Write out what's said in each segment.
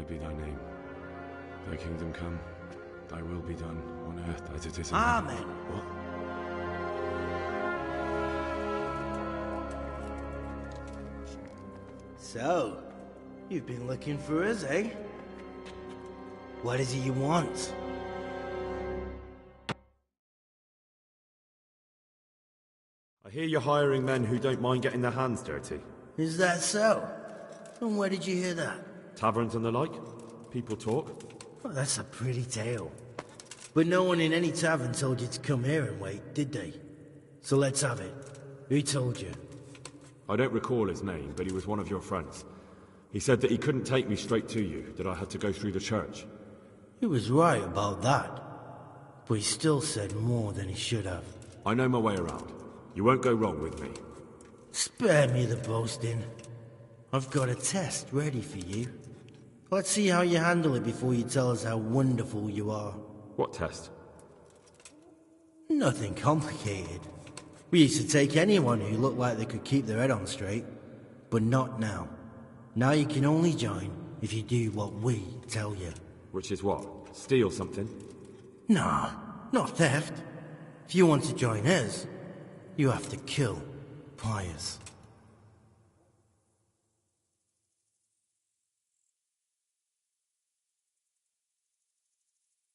hallowed be thy name. Thy kingdom come, thy will be done, on earth as it is in Amen. heaven. What? So, you've been looking for us, eh? What is it you want? I hear you're hiring men who don't mind getting their hands dirty. Is that so? And where did you hear that? Taverns and the like? People talk? Well, that's a pretty tale. But no one in any tavern told you to come here and wait, did they? So let's have it. Who told you? I don't recall his name, but he was one of your friends. He said that he couldn't take me straight to you, that I had to go through the church. He was right about that. But he still said more than he should have. I know my way around. You won't go wrong with me. Spare me the boasting. I've got a test ready for you. Let's see how you handle it before you tell us how wonderful you are. What test? Nothing complicated. We used to take anyone who looked like they could keep their head on straight. But not now. Now you can only join if you do what we tell you. Which is what? Steal something? Nah, not theft. If you want to join us, you have to kill Pius.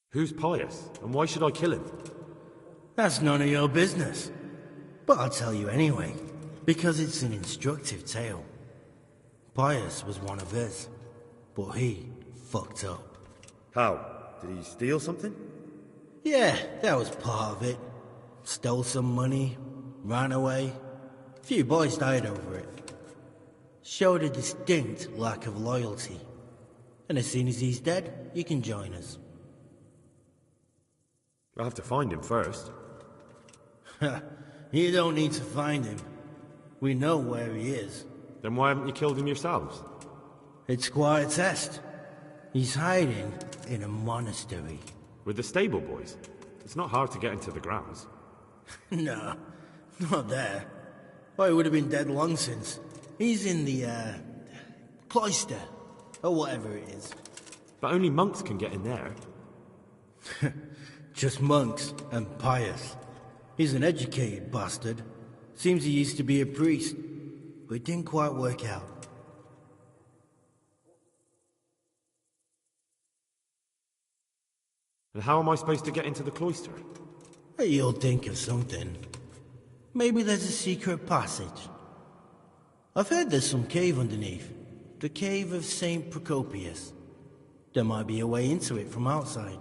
Who's Pius, and why should I kill him? That's none of your business. But I'll tell you anyway, because it's an instructive tale. Pius was one of us, but he fucked up. How? Did he steal something? Yeah, that was part of it. Stole some money, ran away. A few boys died over it. Showed a distinct lack of loyalty. And as soon as he's dead, you can join us. I'll have to find him first. You don't need to find him. We know where he is. Then why haven't you killed him yourselves? It's quite a test. He's hiding in a monastery. With the stable boys? It's not hard to get into the grounds. No, not there. Oh, he would have been dead long since. He's in the, cloister, or whatever it is. But only monks can get in there. Just monks and Pius. He's an educated bastard. Seems he used to be a priest, but it didn't quite work out. And how am I supposed to get into the cloister? You'll think of something. Maybe there's a secret passage. I've heard there's some cave underneath. The cave of St. Procopius. There might be a way into it from outside.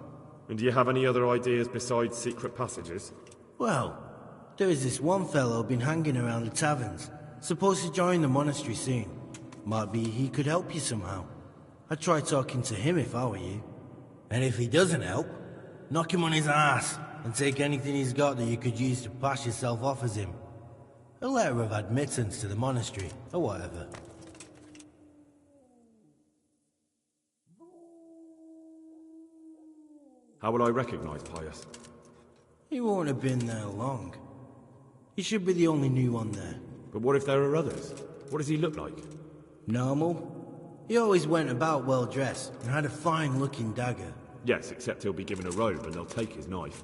And do you have any other ideas besides secret passages? Well, there is this one fellow been hanging around the taverns. Supposed to join the monastery soon. Might be he could help you somehow. I'd try talking to him if I were you. And if he doesn't help, knock him on his ass and take anything he's got that you could use to pass yourself off as him. A letter of admittance to the monastery, or whatever. How will I recognize Pius? He won't have been there long. He should be the only new one there. But what if there are others? What does he look like? Normal. He always went about well dressed and had a fine-looking dagger. Yes, except he'll be given a robe and they'll take his knife.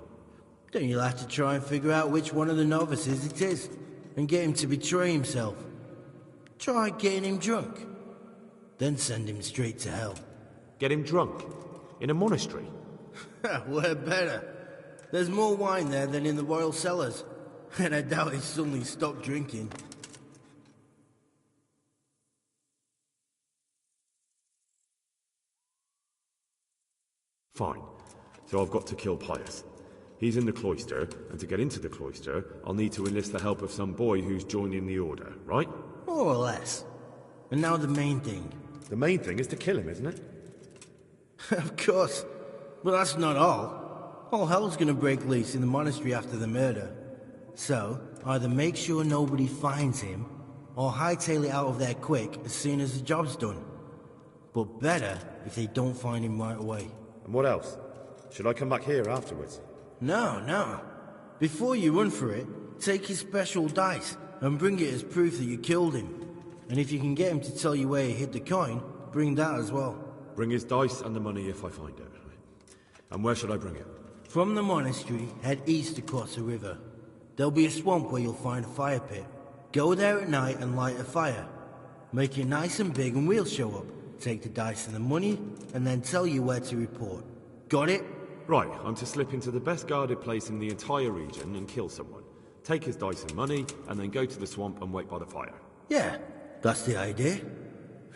Then you'll have to try and figure out which one of the novices it is, and get him to betray himself. Try getting him drunk. Then send him straight to hell. Get him drunk? In a monastery? We're better. There's more wine there than in the royal cellars, and I doubt he suddenly stopped drinking. Fine. So I've got to kill Pius. He's in the cloister, and to get into the cloister, I'll need to enlist the help of some boy who's joining the order, right? More or less. And now the main thing. The main thing is to kill him, isn't it? Of course. But that's not all. All hell's gonna break loose in the monastery after the murder. So, either make sure nobody finds him, or hightail it out of there quick as soon as the job's done. But better if they don't find him right away. And what else? Should I come back here afterwards? No. Before you run for it, take his special dice and bring it as proof that you killed him. And if you can get him to tell you where he hid the coin, bring that as well. Bring his dice and the money if I find it. And where should I bring it? From the monastery, head east across the river. There'll be a swamp where you'll find a fire pit. Go there at night and light a fire. Make it nice and big and we'll show up. Take the dice and the money, and then tell you where to report. Got it? Right, I'm to slip into the best guarded place in the entire region and kill someone. Take his dice and money, and then go to the swamp and wait by the fire. Yeah, that's the idea.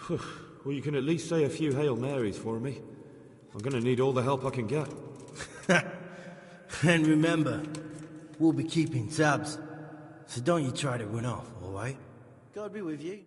Well, you can at least say a few Hail Marys for me. I'm gonna need all the help I can get. And remember, we'll be keeping tabs. So don't you try to run off, alright? God be with you.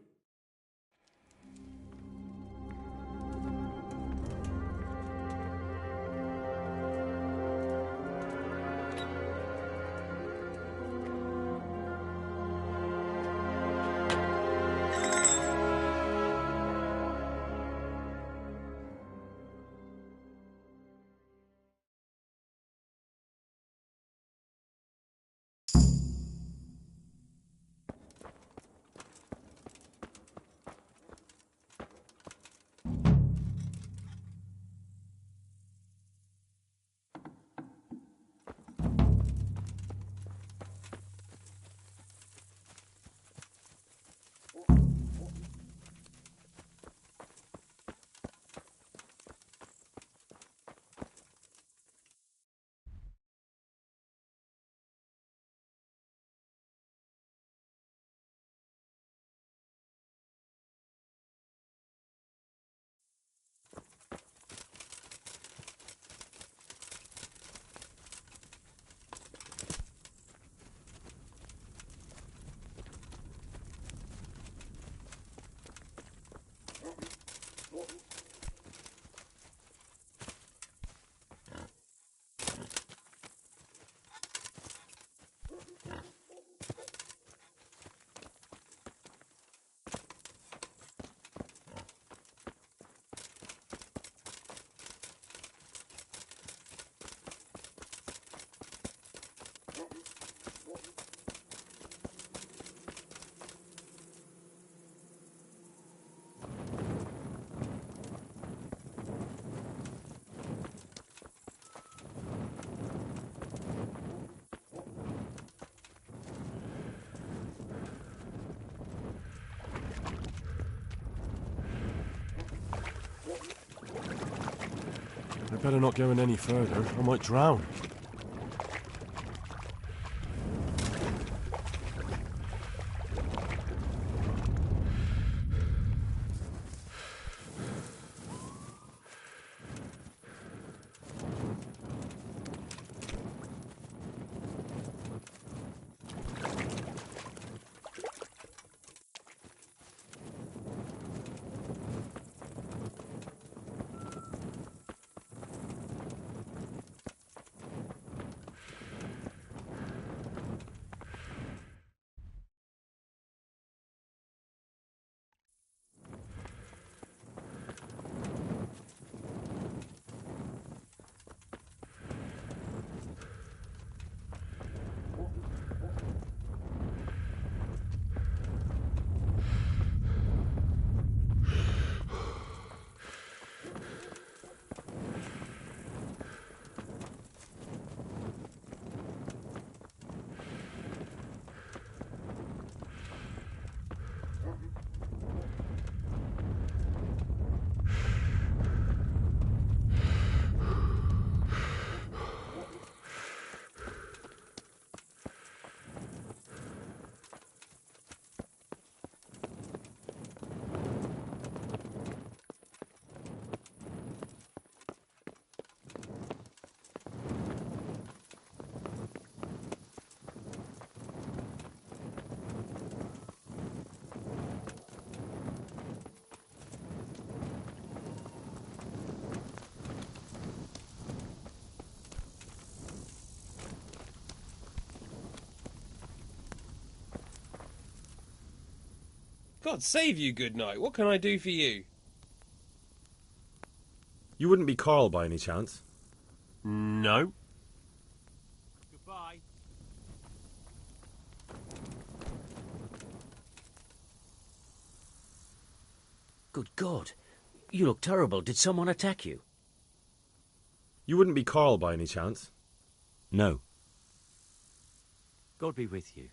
I better not go in any further. I might drown. God save you, good night. What can I do for you? You wouldn't be Carl by any chance? No. Goodbye. Good God. You look terrible. Did someone attack you? You wouldn't be Carl by any chance? No. God be with you.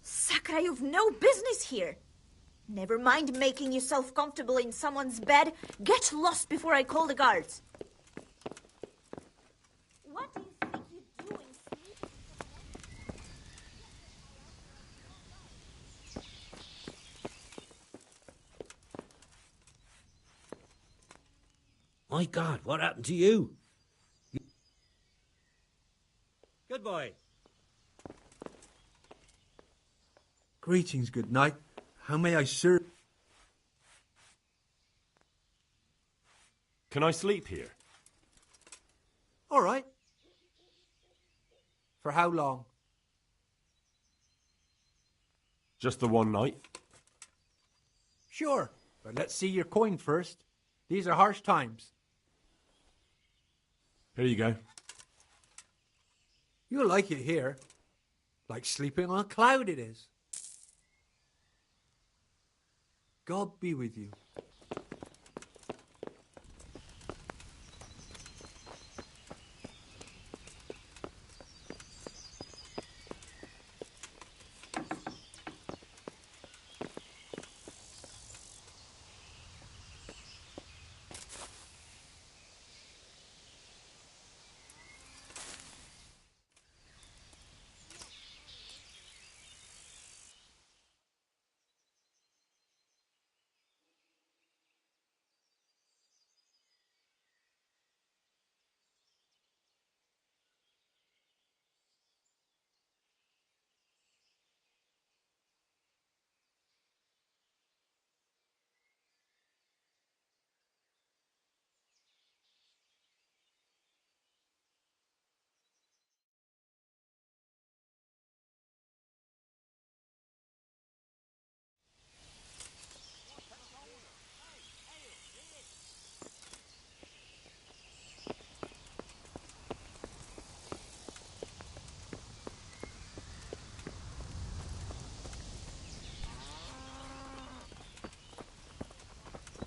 Sakura, you've no business here. Never mind making yourself comfortable in someone's bed. Get lost before I call the guards. What do you think you're doing, sleeping with My God, what happened to you? Good boy. Greetings, good night. How may I serve? Can I sleep here? All right. For how long? Just the one night? Sure, but let's see your coin first. These are harsh times. Here you go. You'll like it here. Like sleeping on a cloud it is. God be with you.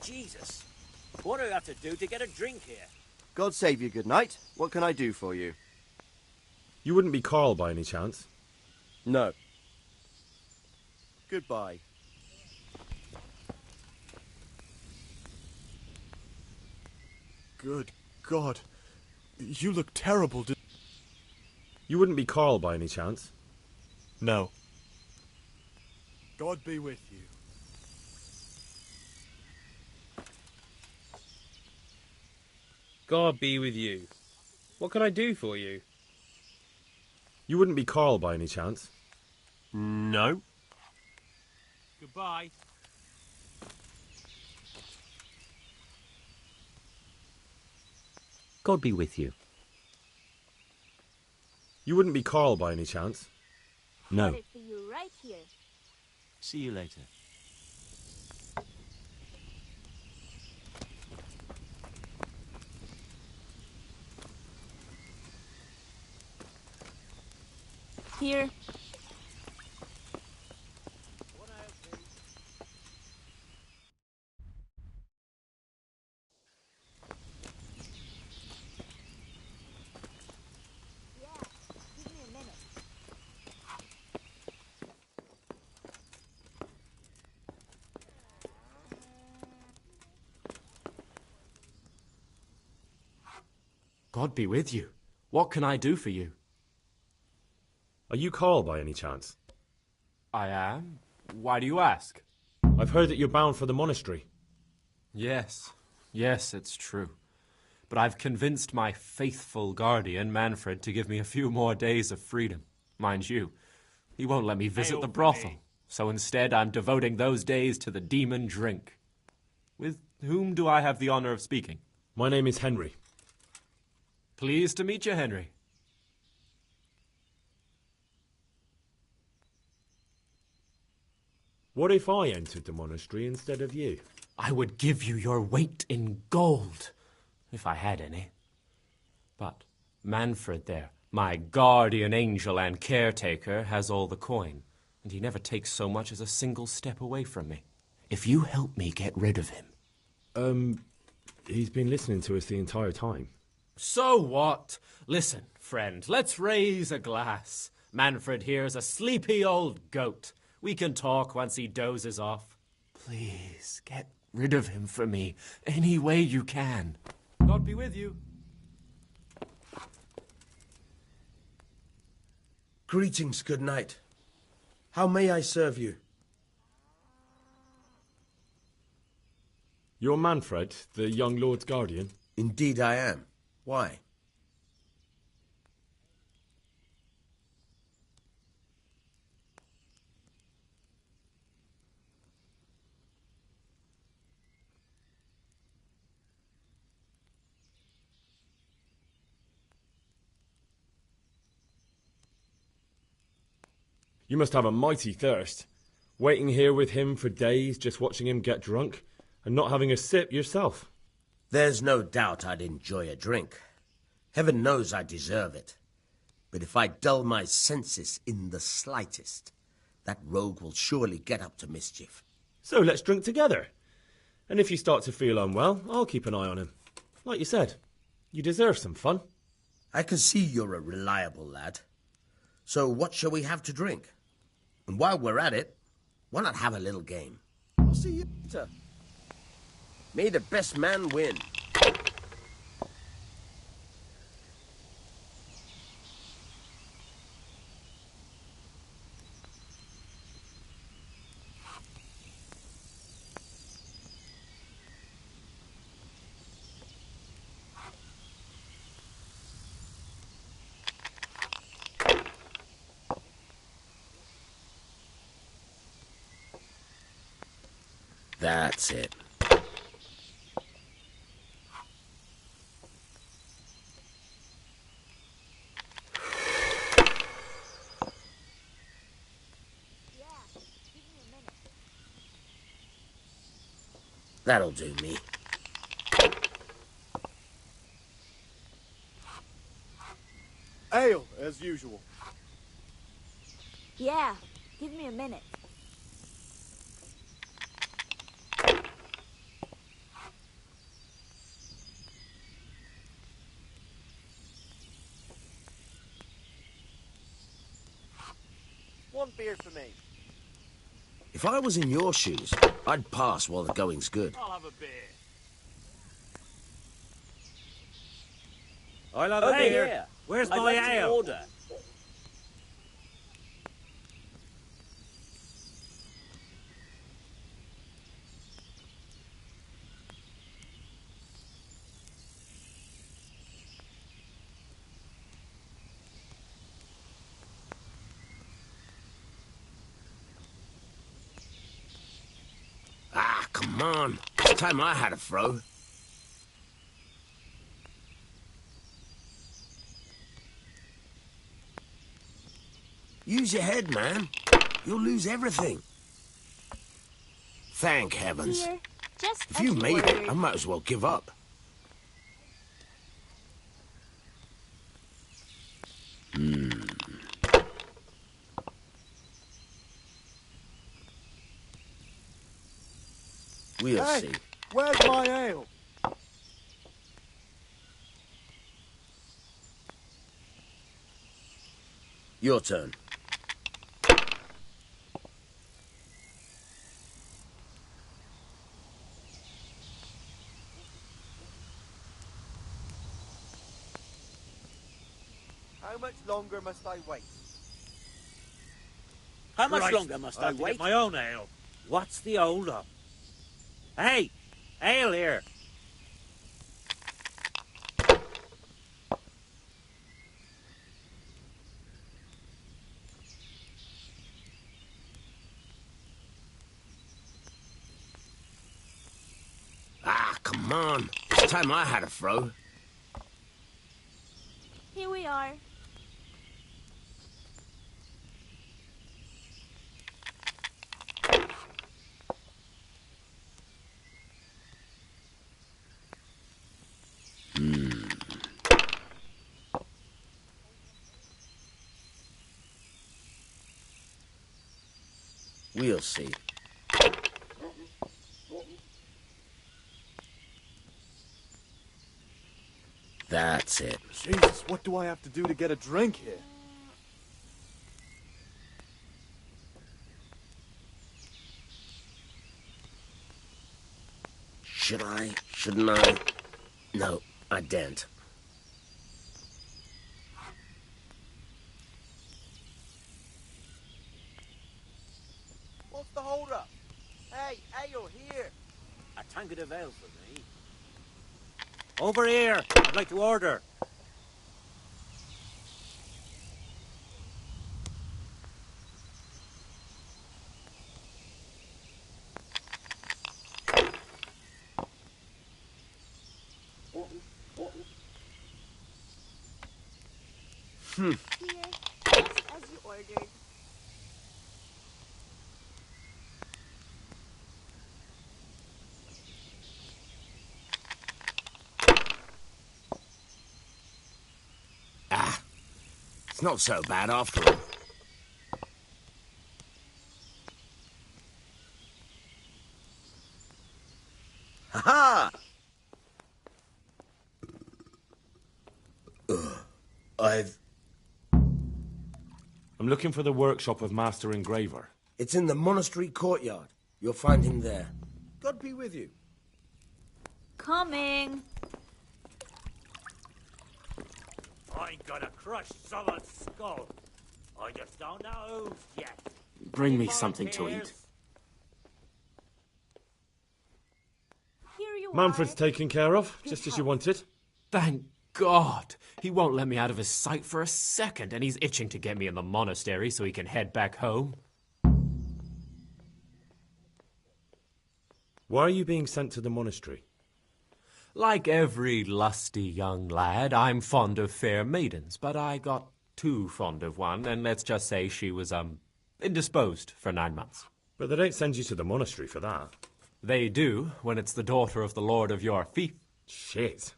Jesus. What do I have to do to get a drink here? God save you, good night. What can I do for you? You wouldn't be Carl by any chance? No. Goodbye. Good God. You look terrible. You wouldn't be Carl by any chance? No. God be with you. God be with you. What can I do for you? You wouldn't be Carl by any chance? No. Goodbye. God be with you. You wouldn't be Carl by any chance? No. Got it for you right here. See you later. Here. Yeah, give me a minute. God be with you. What can I do for you? Are you Carl by any chance? I am. Why do you ask? I've heard that you're bound for the monastery. Yes. Yes, it's true. But I've convinced my faithful guardian, Manfred, to give me a few more days of freedom. Mind you, he won't let me visit the brothel. So instead, I'm devoting those days to the demon drink. With whom do I have the honor of speaking? My name is Henry. Pleased to meet you, Henry. What if I entered the monastery instead of you? I would give you your weight in gold, if I had any. But Manfred there, my guardian angel and caretaker, has all the coin, and he never takes so much as a single step away from me. If you help me get rid of him... He's been listening to us the entire time. So what? Listen, friend, let's raise a glass. Manfred here's a sleepy old goat. We can talk once he dozes off. Please, get rid of him for me, any way you can. God be with you. Greetings, good night. How may I serve you? You're Manfred, the young lord's guardian? Indeed I am. Why? You must have a mighty thirst. Waiting here with him for days, just watching him get drunk, and not having a sip yourself. There's no doubt I'd enjoy a drink. Heaven knows I deserve it. But if I dull my senses in the slightest, that rogue will surely get up to mischief. So let's drink together. And if you start to feel unwell, I'll keep an eye on him. Like you said, you deserve some fun. I can see you're a reliable lad. So what shall we have to drink? And while we're at it, why not have a little game? I'll see you later. May the best man win. That's it. That'll do me. Ale, as usual. Yeah, give me a minute. One beer for me. If I was in your shoes, I'd pass while the going's good. I'll have a beer. I'll have a Hey, beer. here. Where's I'd my like to ale? order. come on. It's time I had a throw. Use your head, man. You'll lose everything. Thank heavens. Here, just If you made it, I might as well give up. We'll Hey, see. where's my ale? Your turn. How much longer must I wait? How much longer must I wait? Get my own ale. What's the hold up? Hey, ale here. Ah, come on. It's time I had a throw. Here we are. We'll see. That's it. Jesus, what do I have to do to get a drink here? Should I? Shouldn't I? No, I daren't. What's the hold up? Hey, ale here. A tankard of ale for me. Over here. I'd like to order. Here, just as you ordered. Ah, it's not so bad after all. Ha-ha! I'm looking for the workshop of Master Engraver. It's in the monastery courtyard. You'll find him there. God be with you. Coming. I'm gonna crush someone's skull. I just don't know who's yet. Bring me something to eat. Here you Manfred's are. taken care of, just as you wanted. Thank God. He won't let me out of his sight for a second, and he's itching to get me in the monastery so he can head back home. Why are you being sent to the monastery? Like every lusty young lad, I'm fond of fair maidens, but I got too fond of one, and let's just say she was, indisposed for 9 months. But they don't send you to the monastery for that. They do, when it's the daughter of the Lord of your fief. Shit.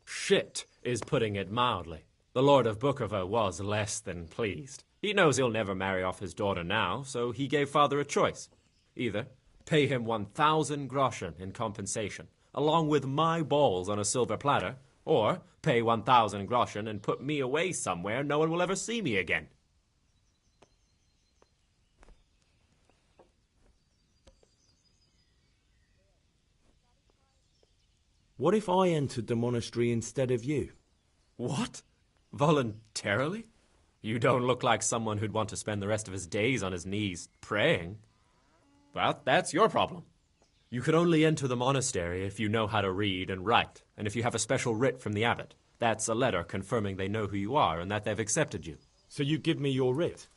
Shit is putting it mildly. The Lord of Bookerva was less than pleased. He knows he'll never marry off his daughter now, so he gave father a choice. Either pay him 1,000 groschen in compensation, along with my balls on a silver platter, or pay 1,000 groschen and put me away somewhere no one will ever see me again. What if I entered the monastery instead of you? What? Voluntarily? You don't look like someone who'd want to spend the rest of his days on his knees praying. Well, that's your problem. You can only enter the monastery if you know how to read and write, and if you have a special writ from the abbot. That's a letter confirming they know who you are and that they've accepted you. So you give me your writ?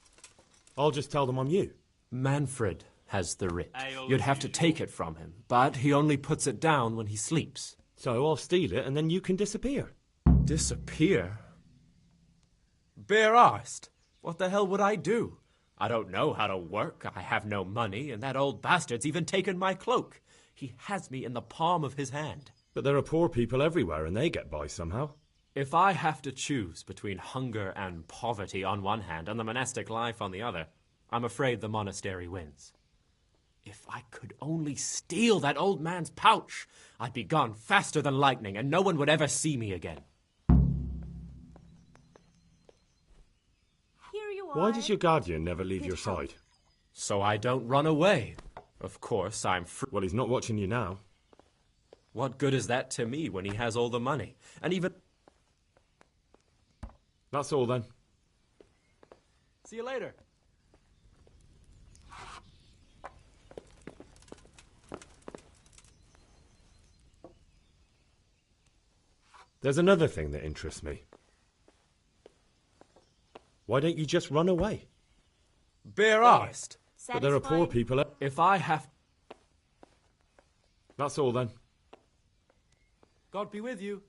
I'll just tell them I'm you. Manfred, has the writ. You'd have to take it from him, but he only puts it down when he sleeps. So I'll steal it and then you can disappear. Disappear? Bare-arsed? What the hell would I do? I don't know how to work, I have no money, and that old bastard's even taken my cloak. He has me in the palm of his hand. But there are poor people everywhere and they get by somehow. If I have to choose between hunger and poverty on one hand and the monastic life on the other, I'm afraid the monastery wins. If I could only steal that old man's pouch, I'd be gone faster than lightning and no one would ever see me again. Here you are. Why does your guardian never leave your side? So I don't run away. Of course, I'm free. Well, he's not watching you now. What good is that to me when he has all the money? And even... That's all then. See you later. There's another thing that interests me. Why don't you just run away? Bare-arsed. But there are poor people... If I have... That's all then. God be with you.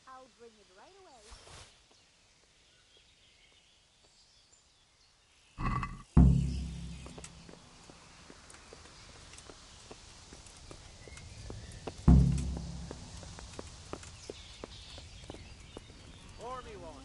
I'll bring it right away. Pour me one.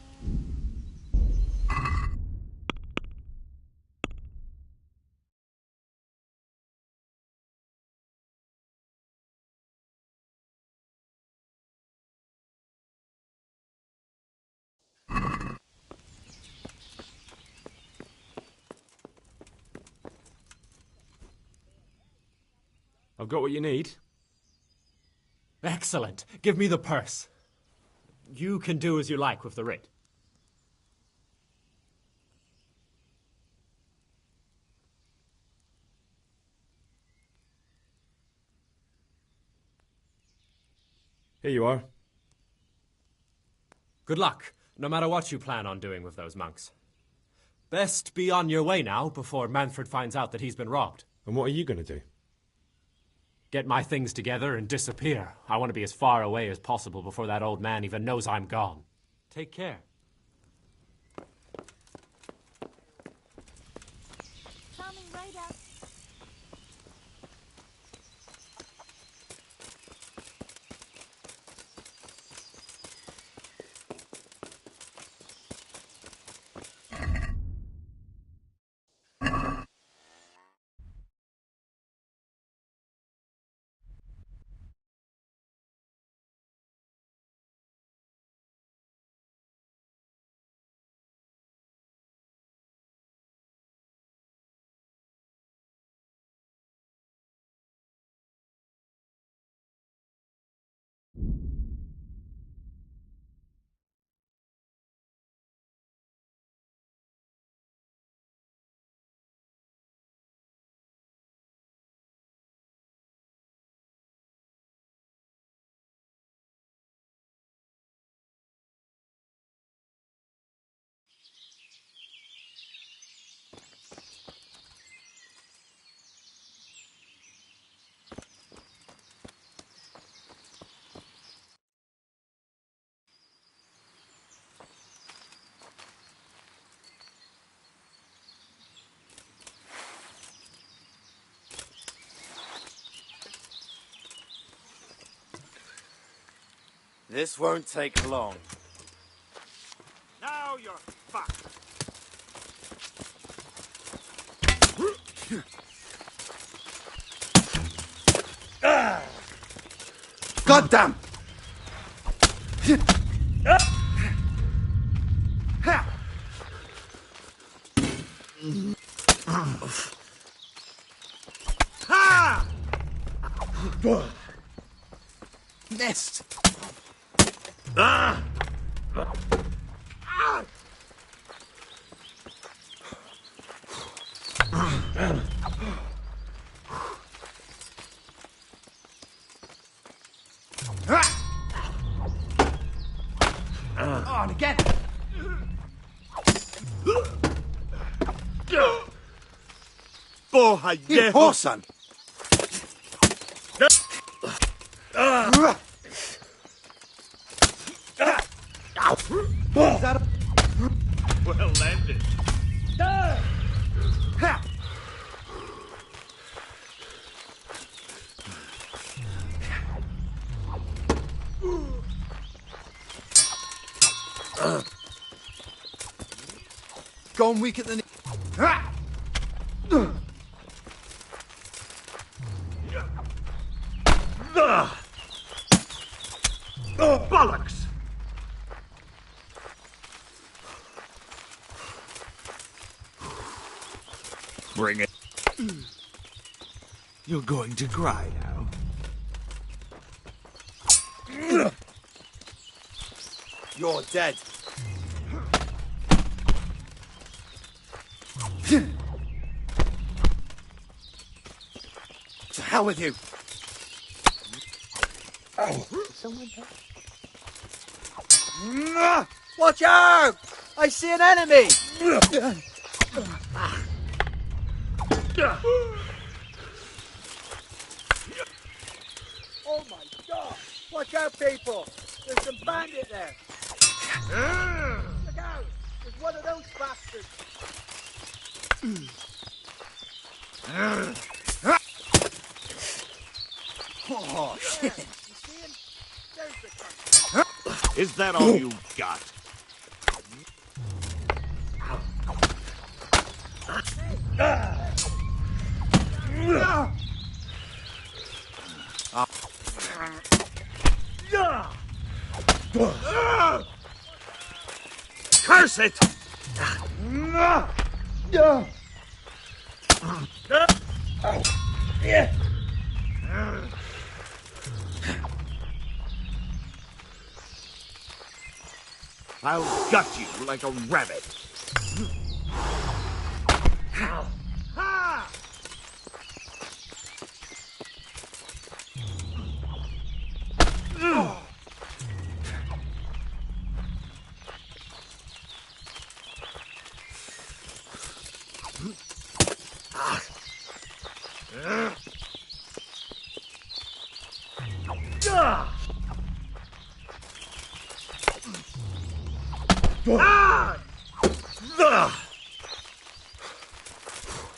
I've got what you need. Excellent. Give me the purse. You can do as you like with the writ. Here you are. Good luck, no matter what you plan on doing with those monks. Best be on your way now before Manfred finds out that he's been robbed. And what are you going to do? Get my things together and disappear. I want to be as far away as possible before that old man even knows I'm gone. Take care. Coming right up. This won't take long. Now you're fucked. Goddamn! Ha! Nest! On again! Boha You poor son! Is that a... Well landed. Gone weak at the knee. Bollocks! Bring it. You're going to cry now. You're dead. To hell with you. Watch out! I see an enemy! Oh my god! Watch out, people! There's some bandit there! Look out! There's one of those bastards! Oh, shit. You see him? There's the cunt. Is that all you got? Curse it! I'll gut you like a rabbit.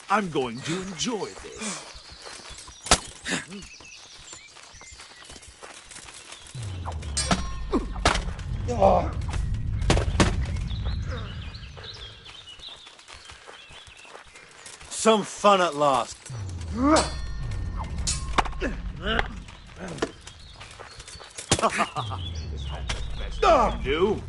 I'm going to enjoy this. Some fun at last. Do?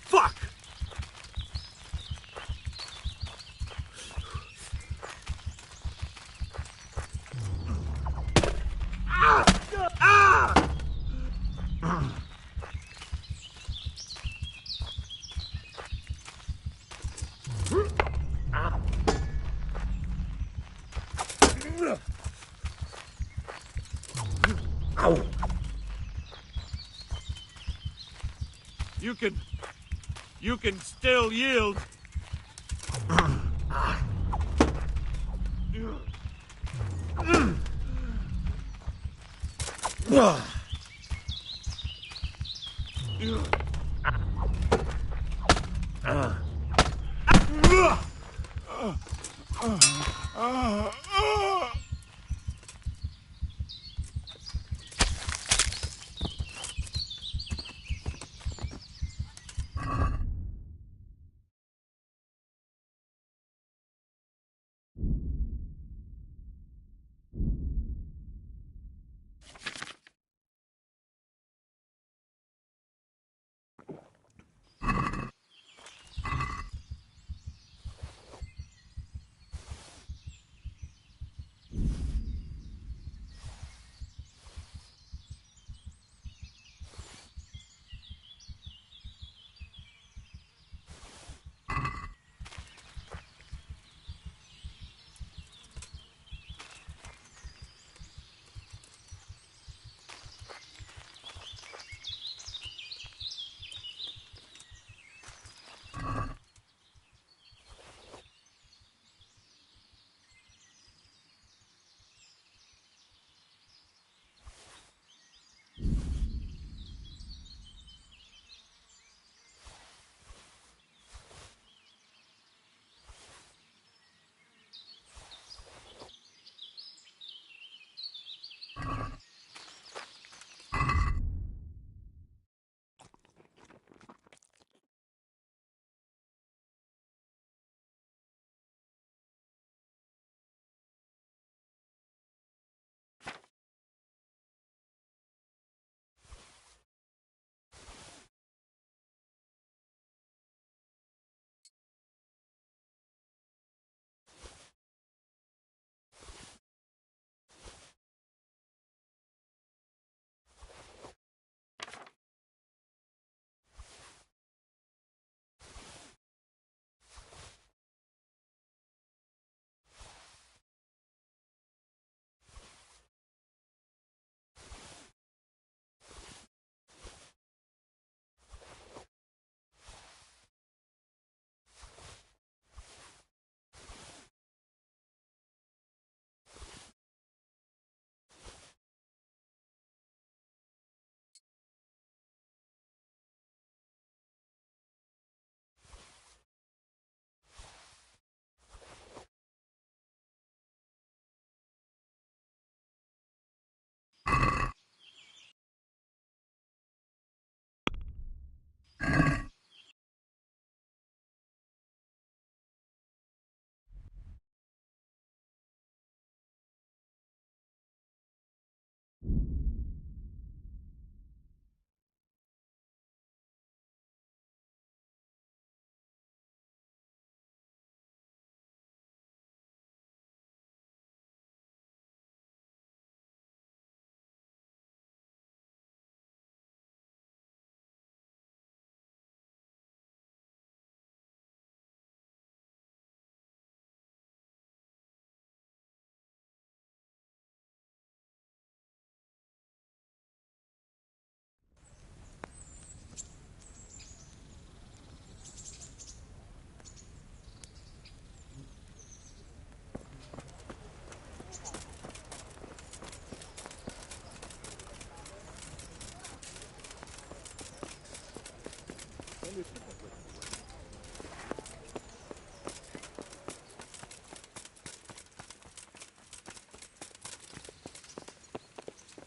Fuck! You can still yield.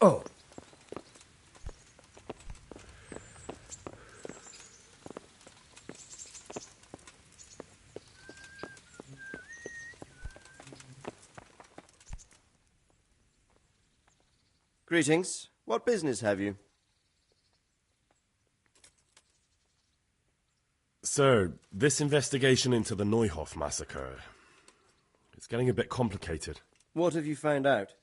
Oh. Greetings. What business have you? Sir, this investigation into the Neuhoff massacre, it's getting a bit complicated. What have you found out?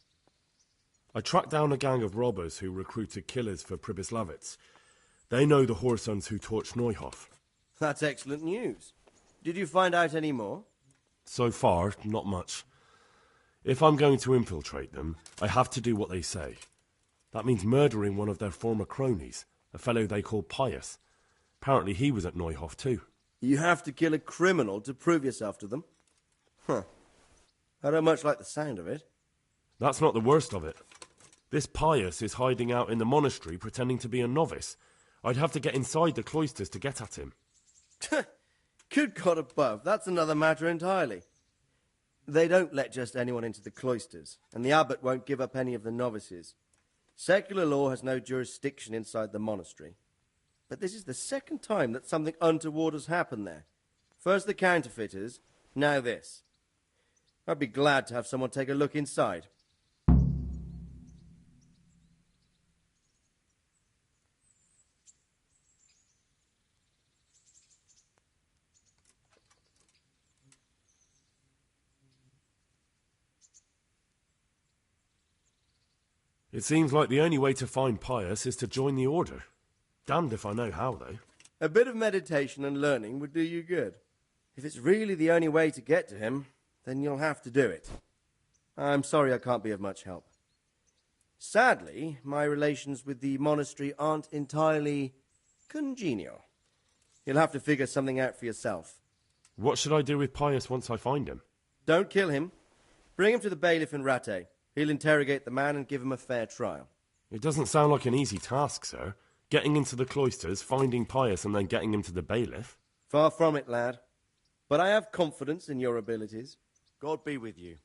I tracked down a gang of robbers who recruited killers for Pribyslavitz. They know the whoresons who torched Neuhoff. That's excellent news. Did you find out any more? So far, not much. If I'm going to infiltrate them, I have to do what they say. That means murdering one of their former cronies, a fellow they call Pius. Apparently he was at Neuhoff too. You have to kill a criminal to prove yourself to them? Huh. I don't much like the sound of it. That's not the worst of it. This Pius is hiding out in the monastery pretending to be a novice. I'd have to get inside the cloisters to get at him. Good God above, that's another matter entirely. They don't let just anyone into the cloisters, and the abbot won't give up any of the novices. Secular law has no jurisdiction inside the monastery. But this is the second time that something untoward has happened there. First the counterfeiters, now this. I'd be glad to have someone take a look inside. It seems like the only way to find Pius is to join the order. Damned if I know how, though. A bit of meditation and learning would do you good. If it's really the only way to get to him, then you'll have to do it. I'm sorry I can't be of much help. Sadly, my relations with the monastery aren't entirely congenial. You'll have to figure something out for yourself. What should I do with Pius once I find him? Don't kill him. Bring him to the bailiff in Rattay. He'll interrogate the man and give him a fair trial. It doesn't sound like an easy task, sir. Getting into the cloisters, finding Pius, and then getting him to the bailiff. Far from it, lad. But I have confidence in your abilities. God be with you.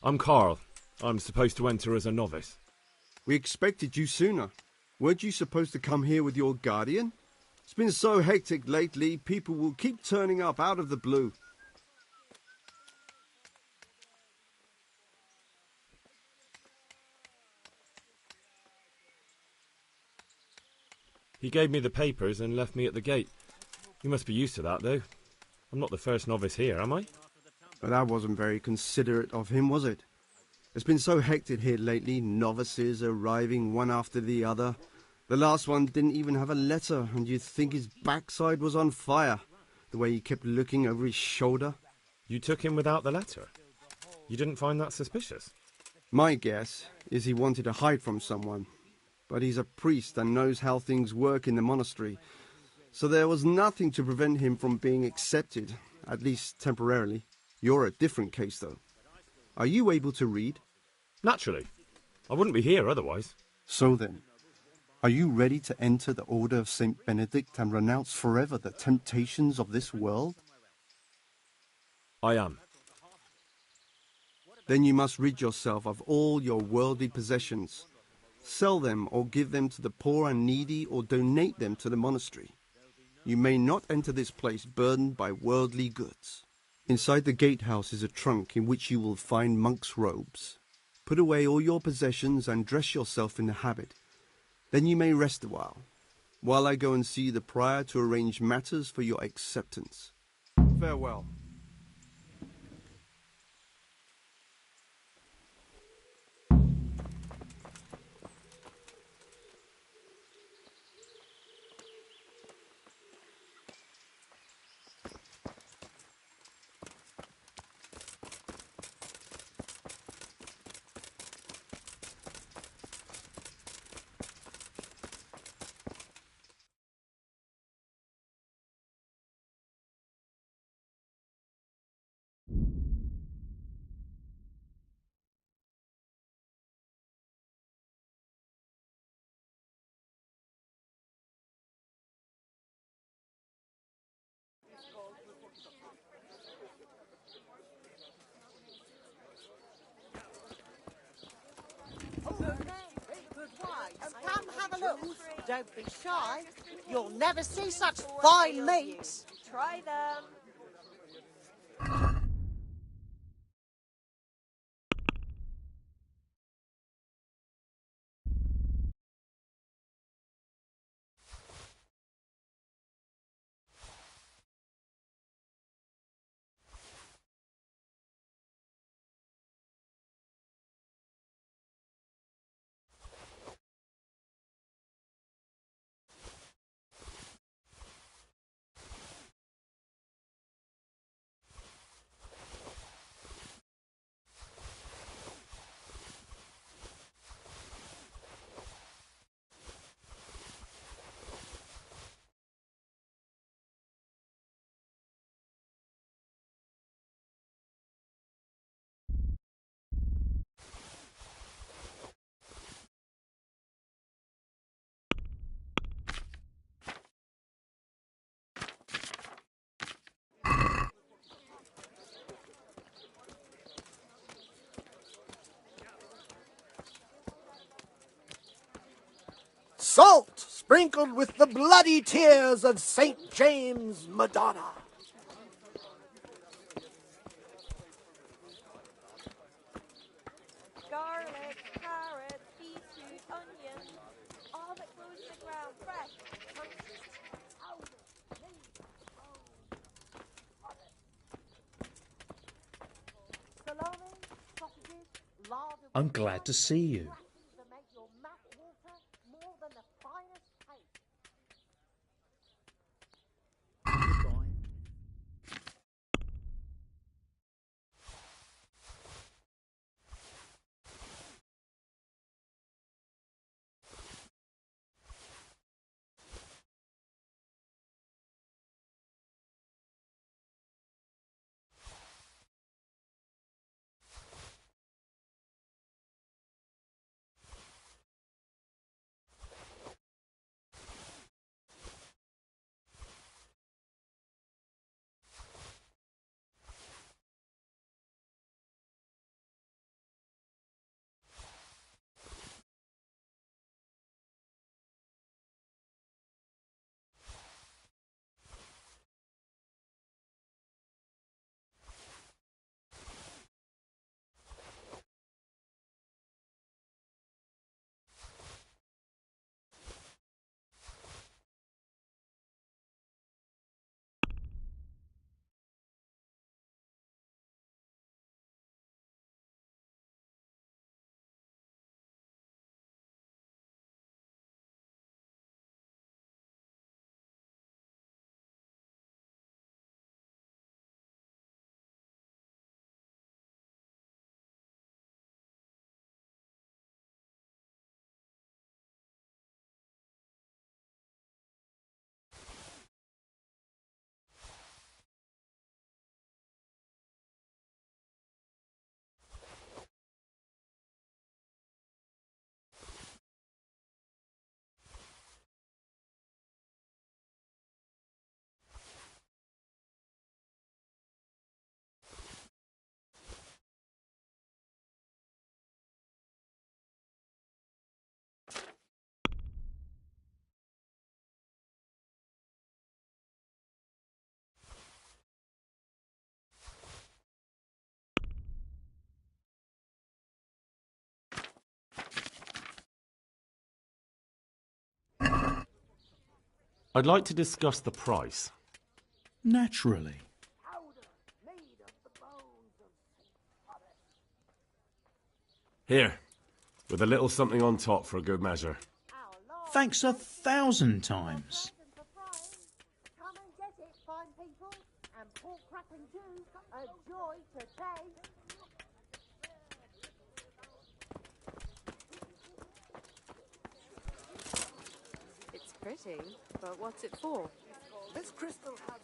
I'm Carl. I'm supposed to enter as a novice. We expected you sooner. Weren't you supposed to come here with your guardian? It's been so hectic lately, people will keep turning up out of the blue. He gave me the papers and left me at the gate. You must be used to that, though. I'm not the first novice here, am I? But that wasn't very considerate of him, was it? It's been so hectic here lately, novices arriving one after the other. The last one didn't even have a letter, and you'd think his backside was on fire, the way he kept looking over his shoulder. You took him without the letter? You didn't find that suspicious? My guess is he wanted to hide from someone. But he's a priest and knows how things work in the monastery, so there was nothing to prevent him from being accepted, at least temporarily. You're a different case, though. Are you able to read? Naturally. I wouldn't be here otherwise. So then, are you ready to enter the Order of St. Benedict and renounce forever the temptations of this world? I am. Then you must rid yourself of all your worldly possessions. Sell them or give them to the poor and needy or donate them to the monastery. You may not enter this place burdened by worldly goods. Inside the gatehouse is a trunk in which you will find monk's robes. Put away all your possessions and dress yourself in the habit. Then you may rest a while I go and see the prior to arrange matters for your acceptance. Farewell. Come have a look. Don't be shy. You'll never see such fine meats. Try them. Salt sprinkled with the bloody tears of St. James Madonna. Garlic, carrot, beetroot, onion, all that grows in the ground, fresh. Salami, sausages, lard. I'm glad to see you. I'd like to discuss the price. Naturally. Here, with a little something on top for a good measure. Thanks 1,000 times. Come and get it, fine people, and pork crap and juice, a joy to taste. It's pretty, but what's it for? This crystal has...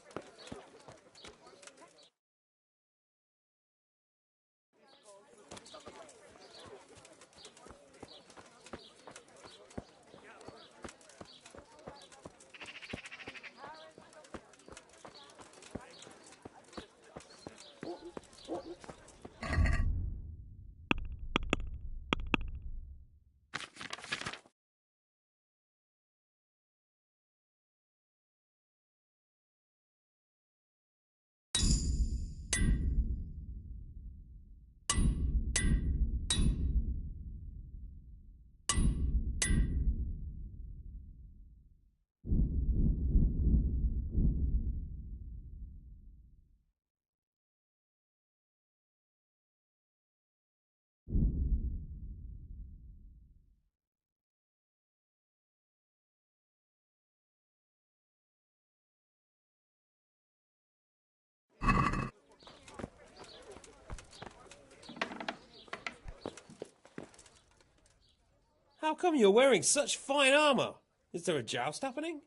How come you're wearing such fine armour? Is there a joust happening?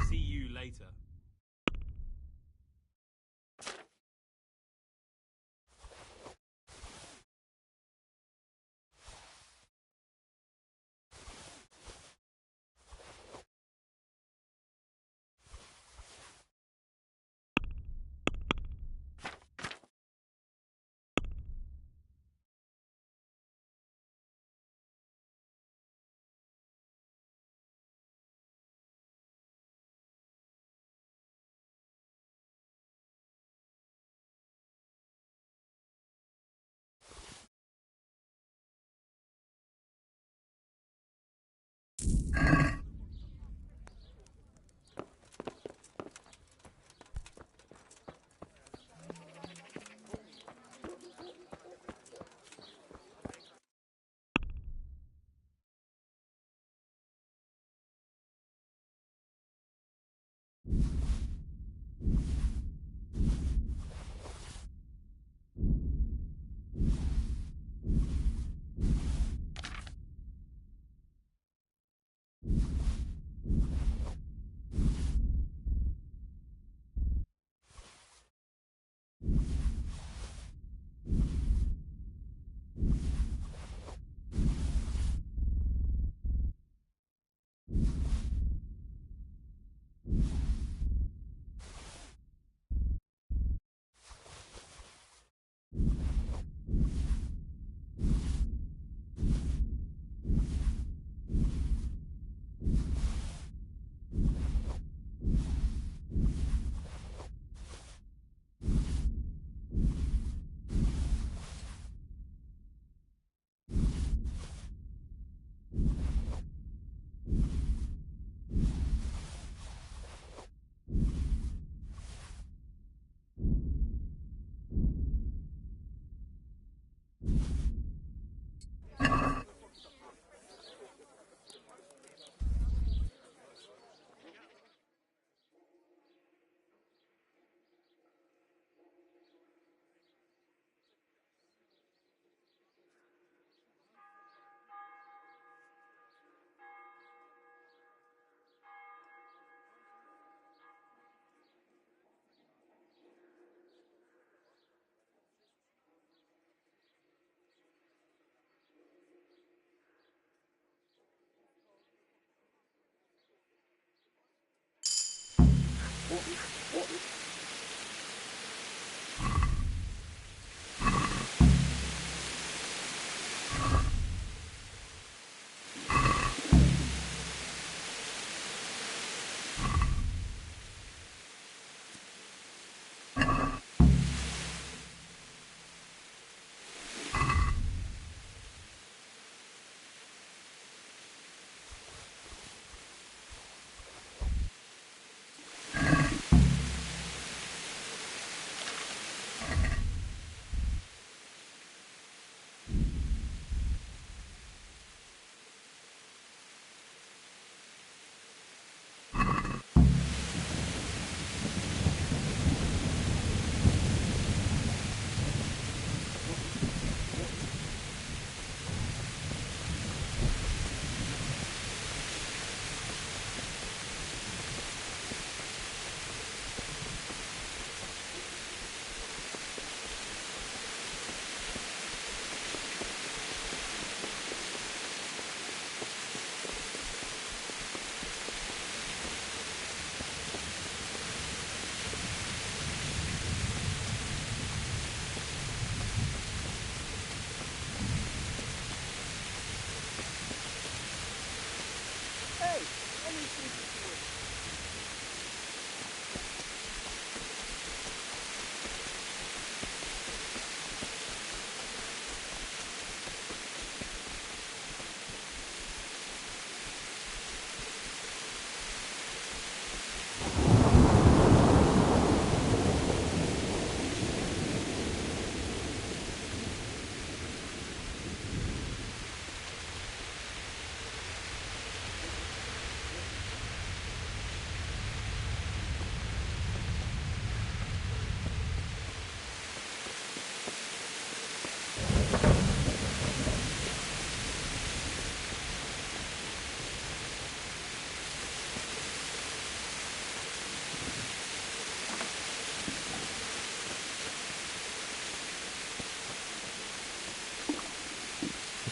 See you later.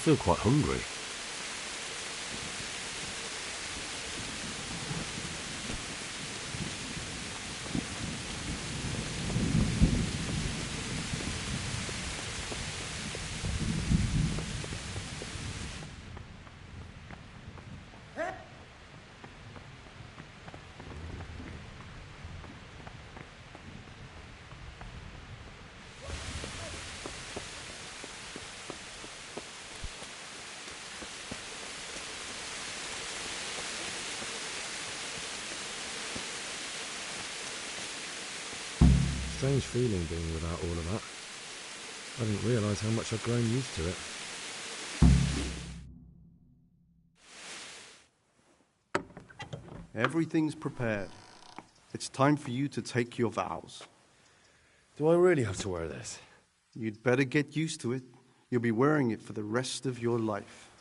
feel quite hungry. Strange feeling being without all of that. I didn't realise how much I'd grown used to it. Everything's prepared. It's time for you to take your vows. Do I really have to wear this? You'd better get used to it. You'll be wearing it for the rest of your life.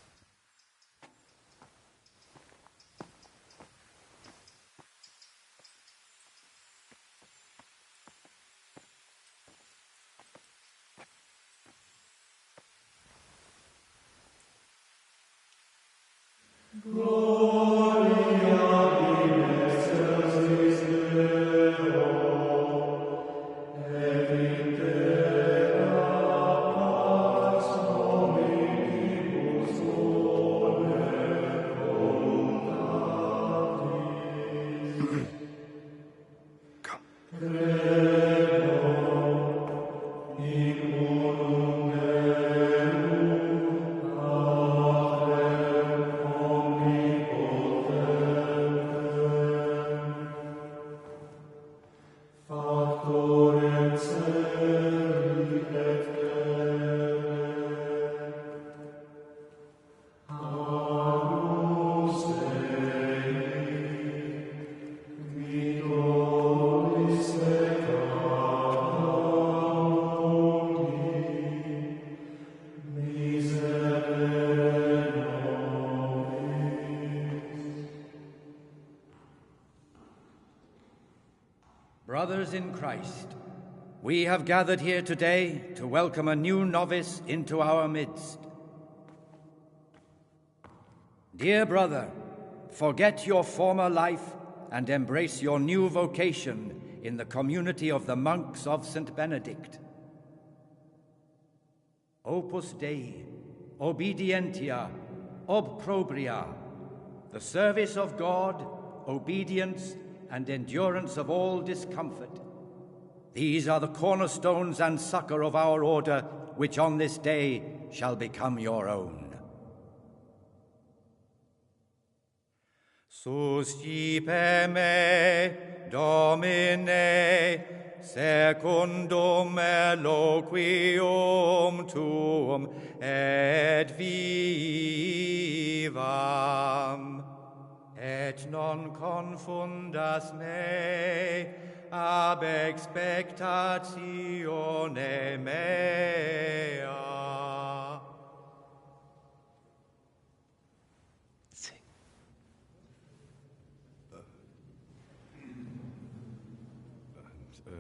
Brothers in Christ, we have gathered here today to welcome a new novice into our midst. Dear brother, forget your former life and embrace your new vocation in the community of the monks of St. Benedict. Opus Dei, obedientia, obprobria, the service of God, obedience, and endurance of all discomfort. These are the cornerstones and succor of our order, which on this day shall become your own. Suscipe me, Domine, secundum eloquium tuum, et vivam. Et non confundas me ab expectatione mea.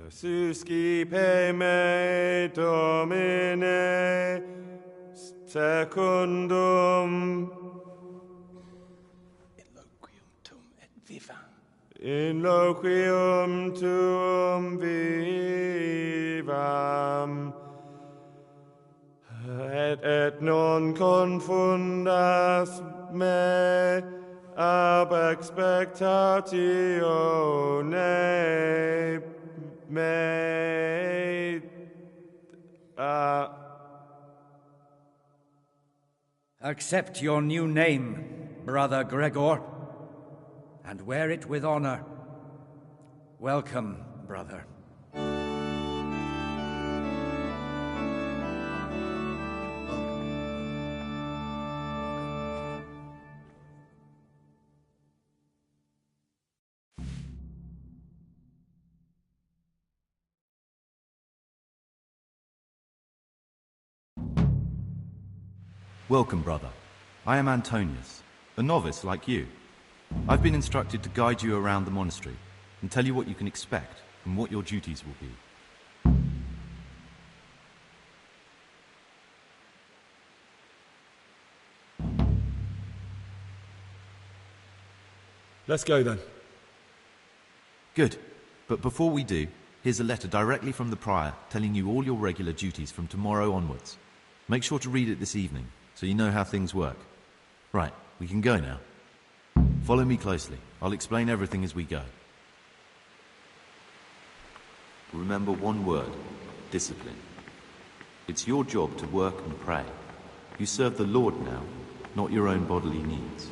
Suscipe me, Domine, secundum in loquium tuum vivam, et non confundas me ab expectatione mea. Accept your new name, Brother Gregor, and wear it with honor. Welcome, brother. Welcome, brother. I am Antonius, a novice like you. I've been instructed to guide you around the monastery and tell you what you can expect and what your duties will be. Let's go then. Good. But before we do, here's a letter directly from the prior telling you all your regular duties from tomorrow onwards. Make sure to read it this evening, so you know how things work. Right, we can go now. Follow me closely. I'll explain everything as we go. Remember one word: discipline. It's your job to work and pray. You serve the Lord now, not your own bodily needs.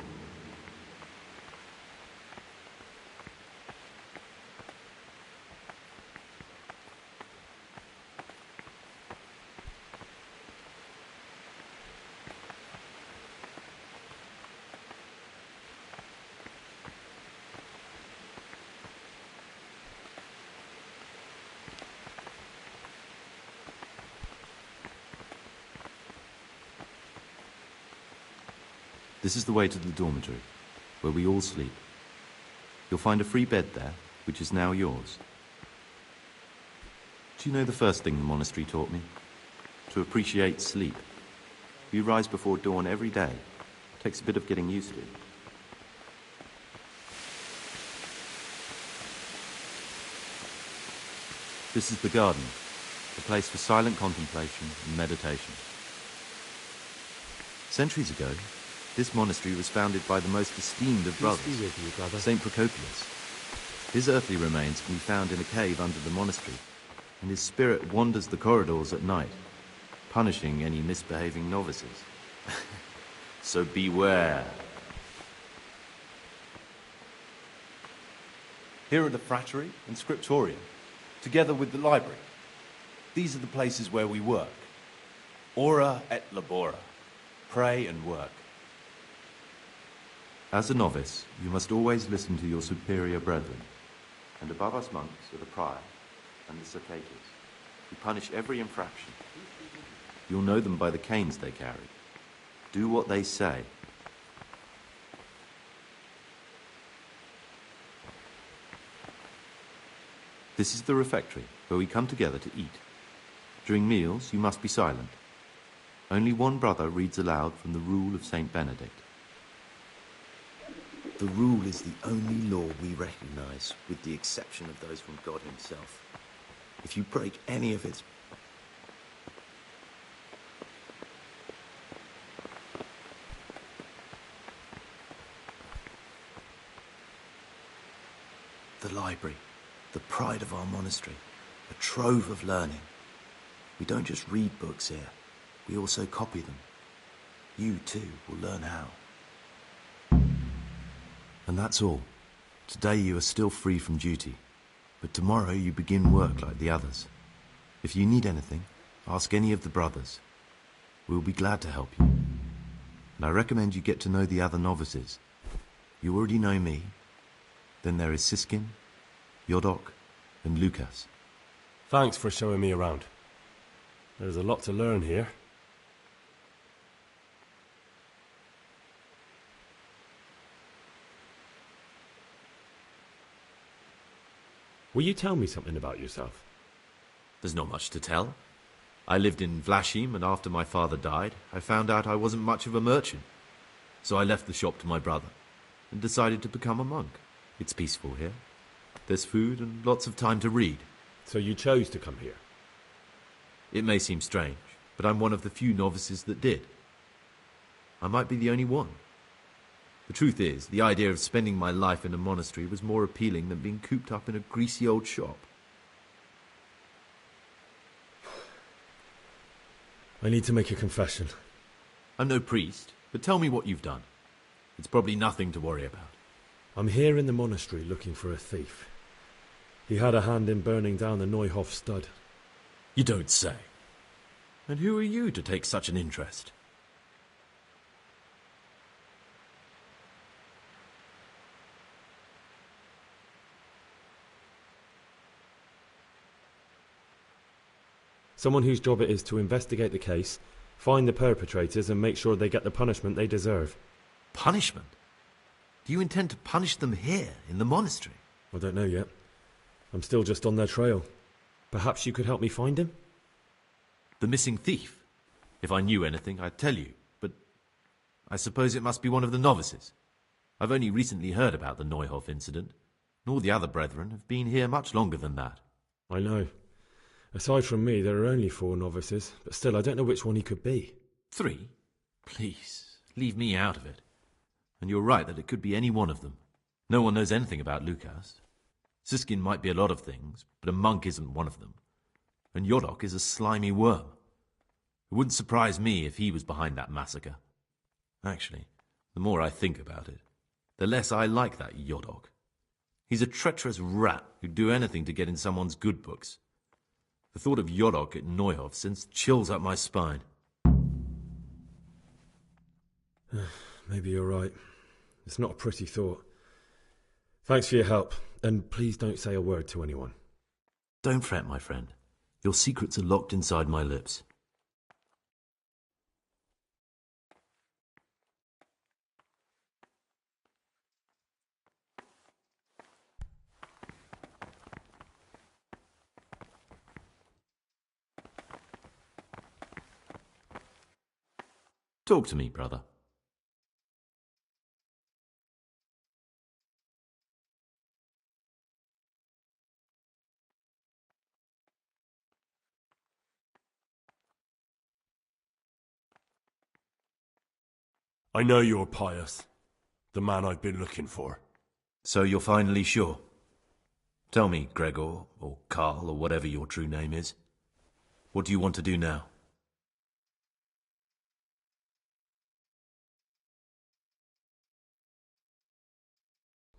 This is the way to the dormitory, where we all sleep. You'll find a free bed there, which is now yours. Do you know the first thing the monastery taught me? To appreciate sleep. We rise before dawn every day. It takes a bit of getting used to. This is the garden, a place for silent contemplation and meditation. Centuries ago, this monastery was founded by the most esteemed of brothers, Peace be with you, brother. Saint Procopius. His earthly remains can be found in a cave under the monastery, and his spirit wanders the corridors at night, punishing any misbehaving novices. So beware. Here are the frattery and scriptorium, together with the library. These are the places where we work. Ora et labora. Pray and work. As a novice, you must always listen to your superior brethren, and above us monks are the prior and the circators, who punish every infraction. You'll know them by the canes they carry. Do what they say. This is the refectory, where we come together to eat. During meals, you must be silent. Only one brother reads aloud from the Rule of Saint Benedict. The rule is the only law we recognize, with the exception of those from God himself. If you break any of its... The library, the pride of our monastery, a trove of learning. We don't just read books here, we also copy them. You, too, will learn how. And that's all. Today you are still free from duty, but tomorrow you begin work like the others. If you need anything, ask any of the brothers. We'll be glad to help you. And I recommend you get to know the other novices. You already know me. Then there is Siskin, Yodok, and Lucas. Thanks for showing me around. There's a lot to learn here. Will you tell me something about yourself? There's not much to tell. I lived in Vlashim, and after my father died, I found out I wasn't much of a merchant. So I left the shop to my brother, and decided to become a monk. It's peaceful here. There's food and lots of time to read. So you chose to come here? It may seem strange, but I'm one of the few novices that did. I might be the only one. The truth is, the idea of spending my life in a monastery was more appealing than being cooped up in a greasy old shop. I need to make a confession. I'm no priest, but tell me what you've done. It's probably nothing to worry about. I'm here in the monastery looking for a thief. He had a hand in burning down the Neuhof stud. You don't say. And who are you to take such an interest? Someone whose job it is to investigate the case, find the perpetrators and make sure they get the punishment they deserve. Punishment? Do you intend to punish them here, in the monastery? I don't know yet. I'm still just on their trail. Perhaps you could help me find him? The missing thief? If I knew anything, I'd tell you, but I suppose it must be one of the novices. I've only recently heard about the Neuhof incident, and all the other brethren have been here much longer than that. I know. Aside from me, there are only 4 novices, but still, I don't know which one he could be. 3? Please, leave me out of it. And you're right that it could be any one of them. No one knows anything about Lukas. Siskin might be a lot of things, but a monk isn't one of them. And Yodok is a slimy worm. It wouldn't surprise me if he was behind that massacre. Actually, the more I think about it, the less I like that Yodok. He's a treacherous rat who'd do anything to get in someone's good books. The thought of Yodok at Neuhof sends chills up my spine. Maybe you're right. It's not a pretty thought. Thanks for your help, and please don't say a word to anyone. Don't fret, my friend. Your secrets are locked inside my lips. Talk to me, brother. I know you're Pius, the man I've been looking for. So you're finally sure? Tell me, Gregor, or Karl, or whatever your true name is. What do you want to do now?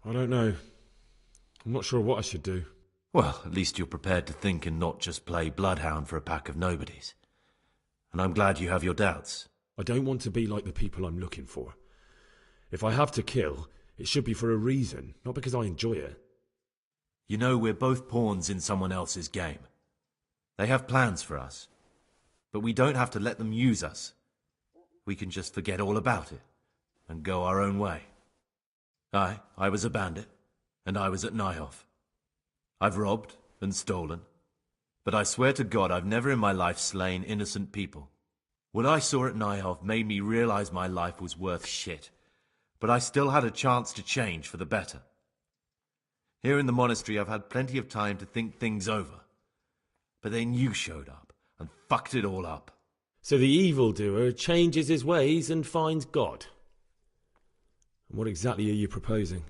I don't know. I'm not sure what I should do. Well, at least you're prepared to think and not just play bloodhound for a pack of nobodies. And I'm glad you have your doubts. I don't want to be like the people I'm looking for. If I have to kill, it should be for a reason, not because I enjoy it. You know, we're both pawns in someone else's game. They have plans for us, but we don't have to let them use us. We can just forget all about it and go our own way. I was a bandit, and I was at Neuhof. I've robbed and stolen, but I swear to God I've never in my life slain innocent people. What I saw at Neuhof made me realize my life was worth shit, but I still had a chance to change for the better. Here in the monastery I've had plenty of time to think things over, but then you showed up and fucked it all up. So the evildoer changes his ways and finds God. And what exactly are you proposing?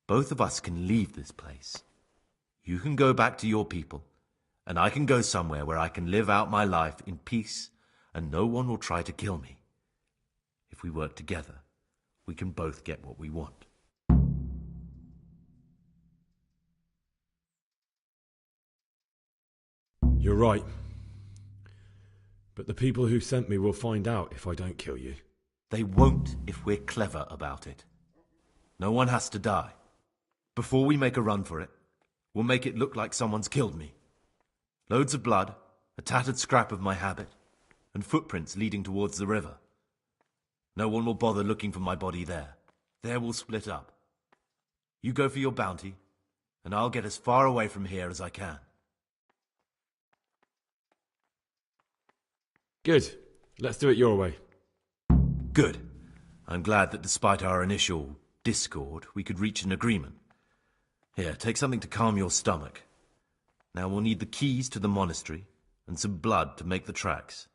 Both of us can leave this place. You can go back to your people, and I can go somewhere where I can live out my life in peace, and no one will try to kill me. If we work together, we can both get what we want. You're right. But the people who sent me will find out if I don't kill you. They won't if we're clever about it. No one has to die. Before we make a run for it, we'll make it look like someone's killed me. Loads of blood, a tattered scrap of my habit, and footprints leading towards the river. No one will bother looking for my body there. There we'll split up. You go for your bounty, and I'll get as far away from here as I can. Good. Let's do it your way. Good. I'm glad that despite our initial discord, we could reach an agreement. Here, take something to calm your stomach. Now we'll need the keys to the monastery and some blood to make the tracks.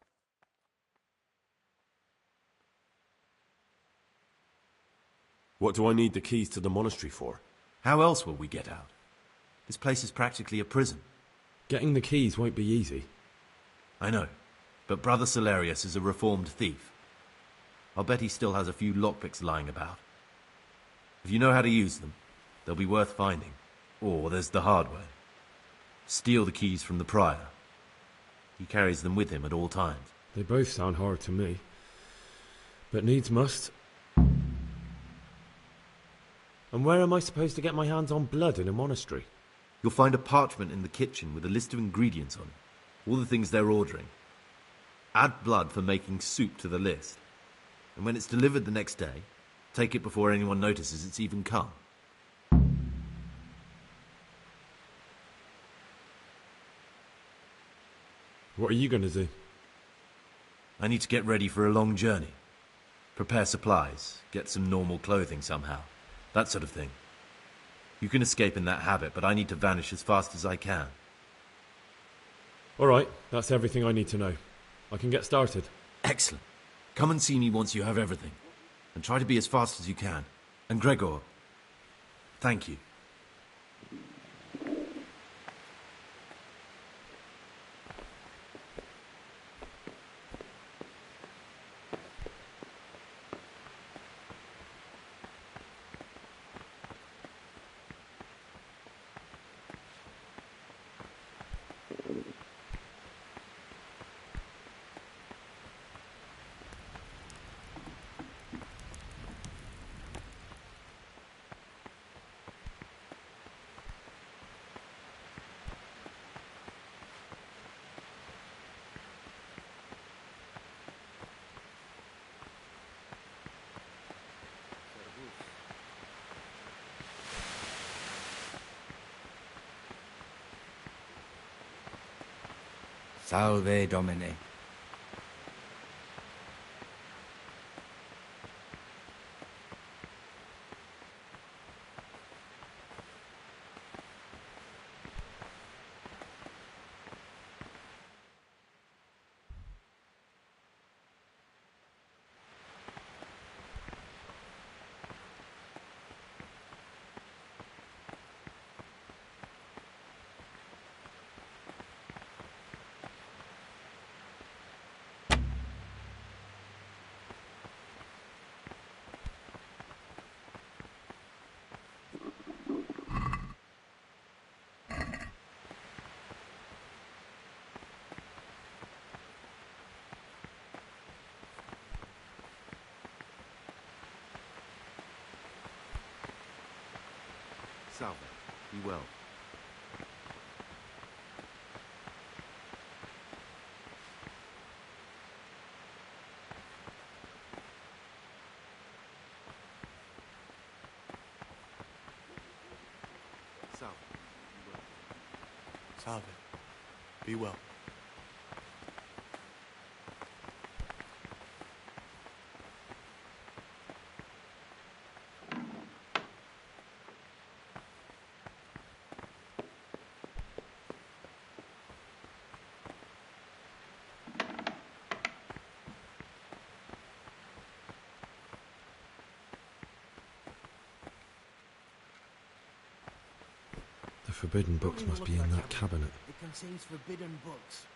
What do I need the keys to the monastery for? How else will we get out? This place is practically a prison. Getting the keys won't be easy. I know, but Brother Celerius is a reformed thief. I'll bet he still has a few lockpicks lying about. If you know how to use them, they'll be worth finding. Or there's the hard way. Steal the keys from the prior. He carries them with him at all times. They both sound hard to me. But needs must. And where am I supposed to get my hands on blood in a monastery? You'll find a parchment in the kitchen with a list of ingredients on it. All the things they're ordering. Add blood for making soup to the list. And when it's delivered the next day, take it before anyone notices it's even come. What are you going to do? I need to get ready for a long journey. Prepare supplies, get some normal clothing somehow. that sort of thing. You can escape in that habit, but I need to vanish as fast as I can. All right, that's everything I need to know. I can get started. Excellent. Come and see me once you have everything. And try to be as fast as you can. And Gregor, thank you. Salve Domine. Salve, be well. Salve, be well. Salve, be well. The forbidden books must be in that cabinet. It contains forbidden books.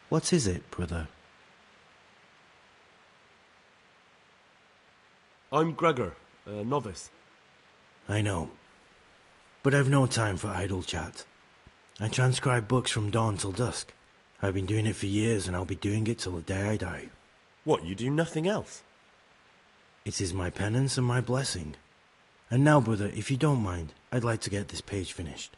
What is it, brother? I'm Gregor, a novice. I know. But I've no time for idle chat. I transcribe books from dawn till dusk. I've been doing it for years, and I'll be doing it till the day I die. What, you do nothing else? It is my penance and my blessing. And now, brother, if you don't mind, I'd like to get this page finished.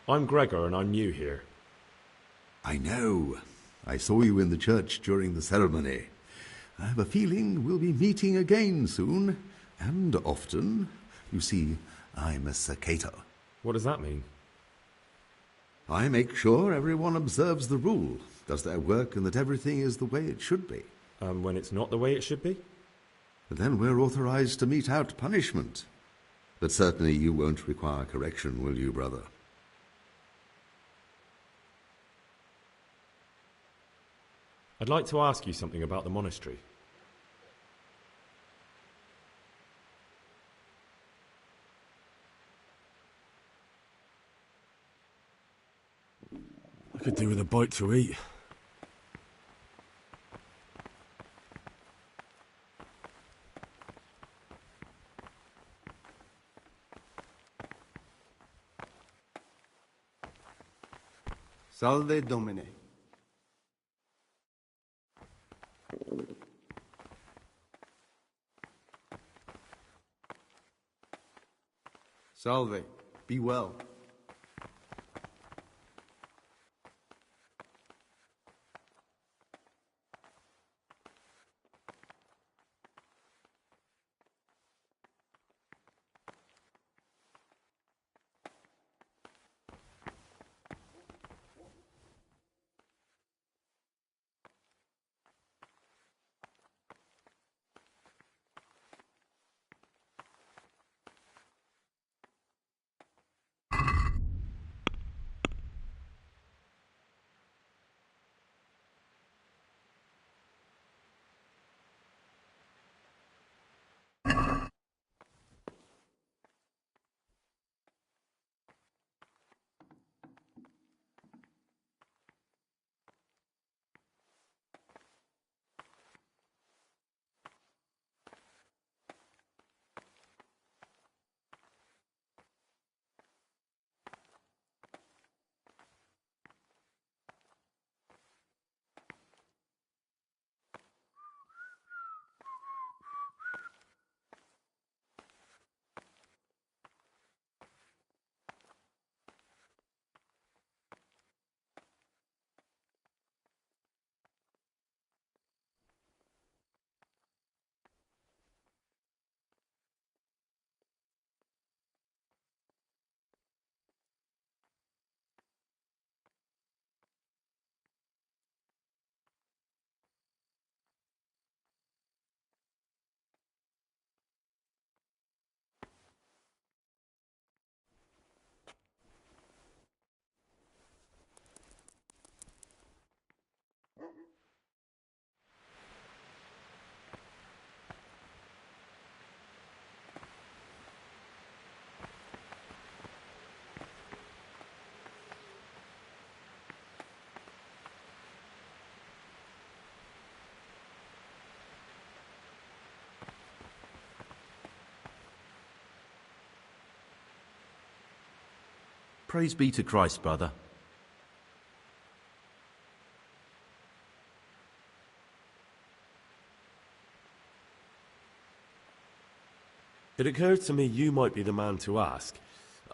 I'm Gregor and I'm new here. I know. I saw you in the church during the ceremony. I have a feeling we'll be meeting again soon, and often. You see, I'm a Sakator. What does that mean? I make sure everyone observes the rule, does their work, and that everything is the way it should be. When it's not the way it should be? Then we're authorized to mete out punishment. But certainly you won't require correction, will you, brother? I'd like to ask you something about the monastery. I could do with a bite to eat. Salve Domine. Salve. Be well. Praise be to Christ, brother. It occurred to me you might be the man to ask.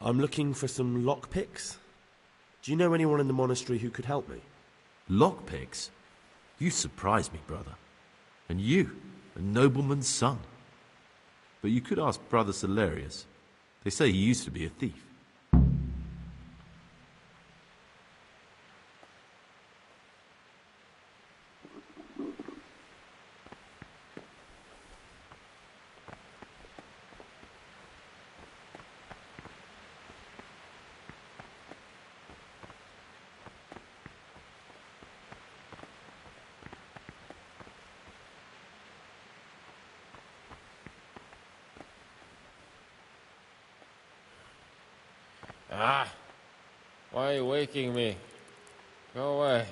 I'm looking for some lockpicks. Do you know anyone in the monastery who could help me? Lockpicks? You surprise me, brother. And you, a nobleman's son. But you could ask Brother Celerius. They say he used to be a thief. Ah! Why are you waking me? Go away.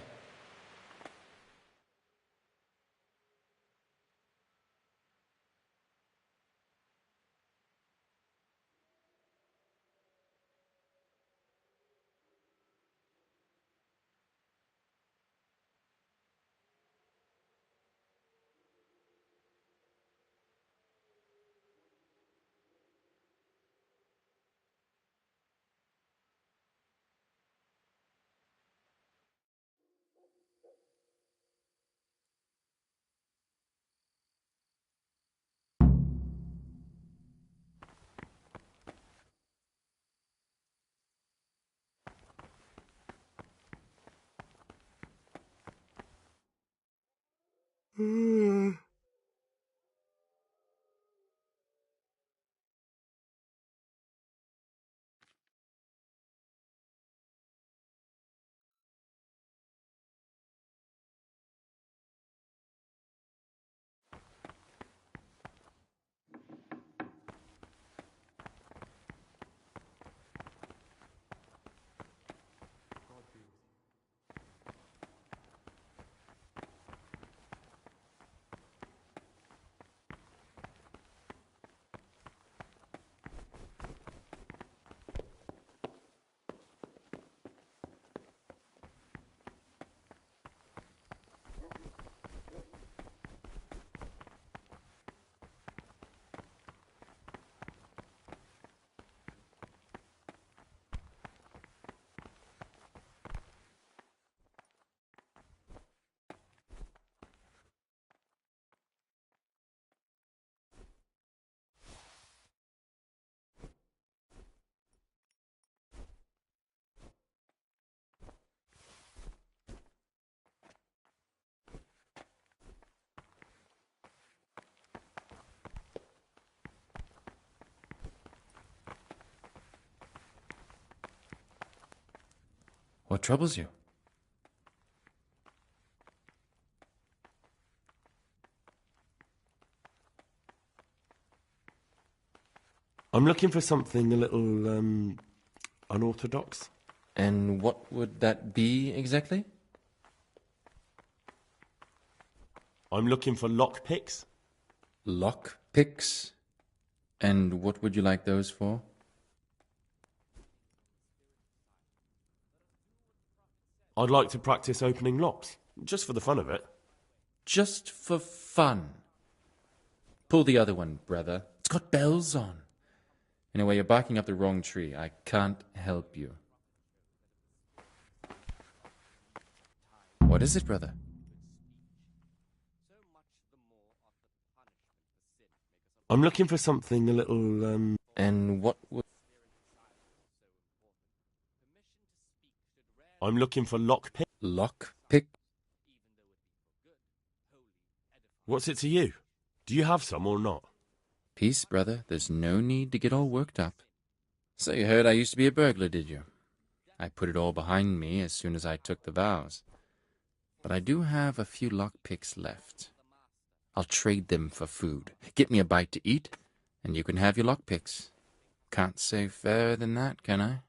What troubles you? I'm looking for something a little, unorthodox. And what would that be exactly? I'm looking for lockpicks. Lockpicks? And what would you like those for? I'd like to practice opening locks, just for the fun of it. Just for fun. Pull the other one, brother. It's got bells on. Anyway, you're barking up the wrong tree. I can't help you. What is it, brother? I'm looking for something a little, And what would... I'm looking for lockpick. Lockpick? What's it to you? Do you have some or not? Peace, brother. There's no need to get all worked up. So you heard I used to be a burglar, did you? I put it all behind me as soon as I took the vows. But I do have a few lockpicks left. I'll trade them for food. Get me a bite to eat, and you can have your lockpicks. Can't say fairer than that, can I?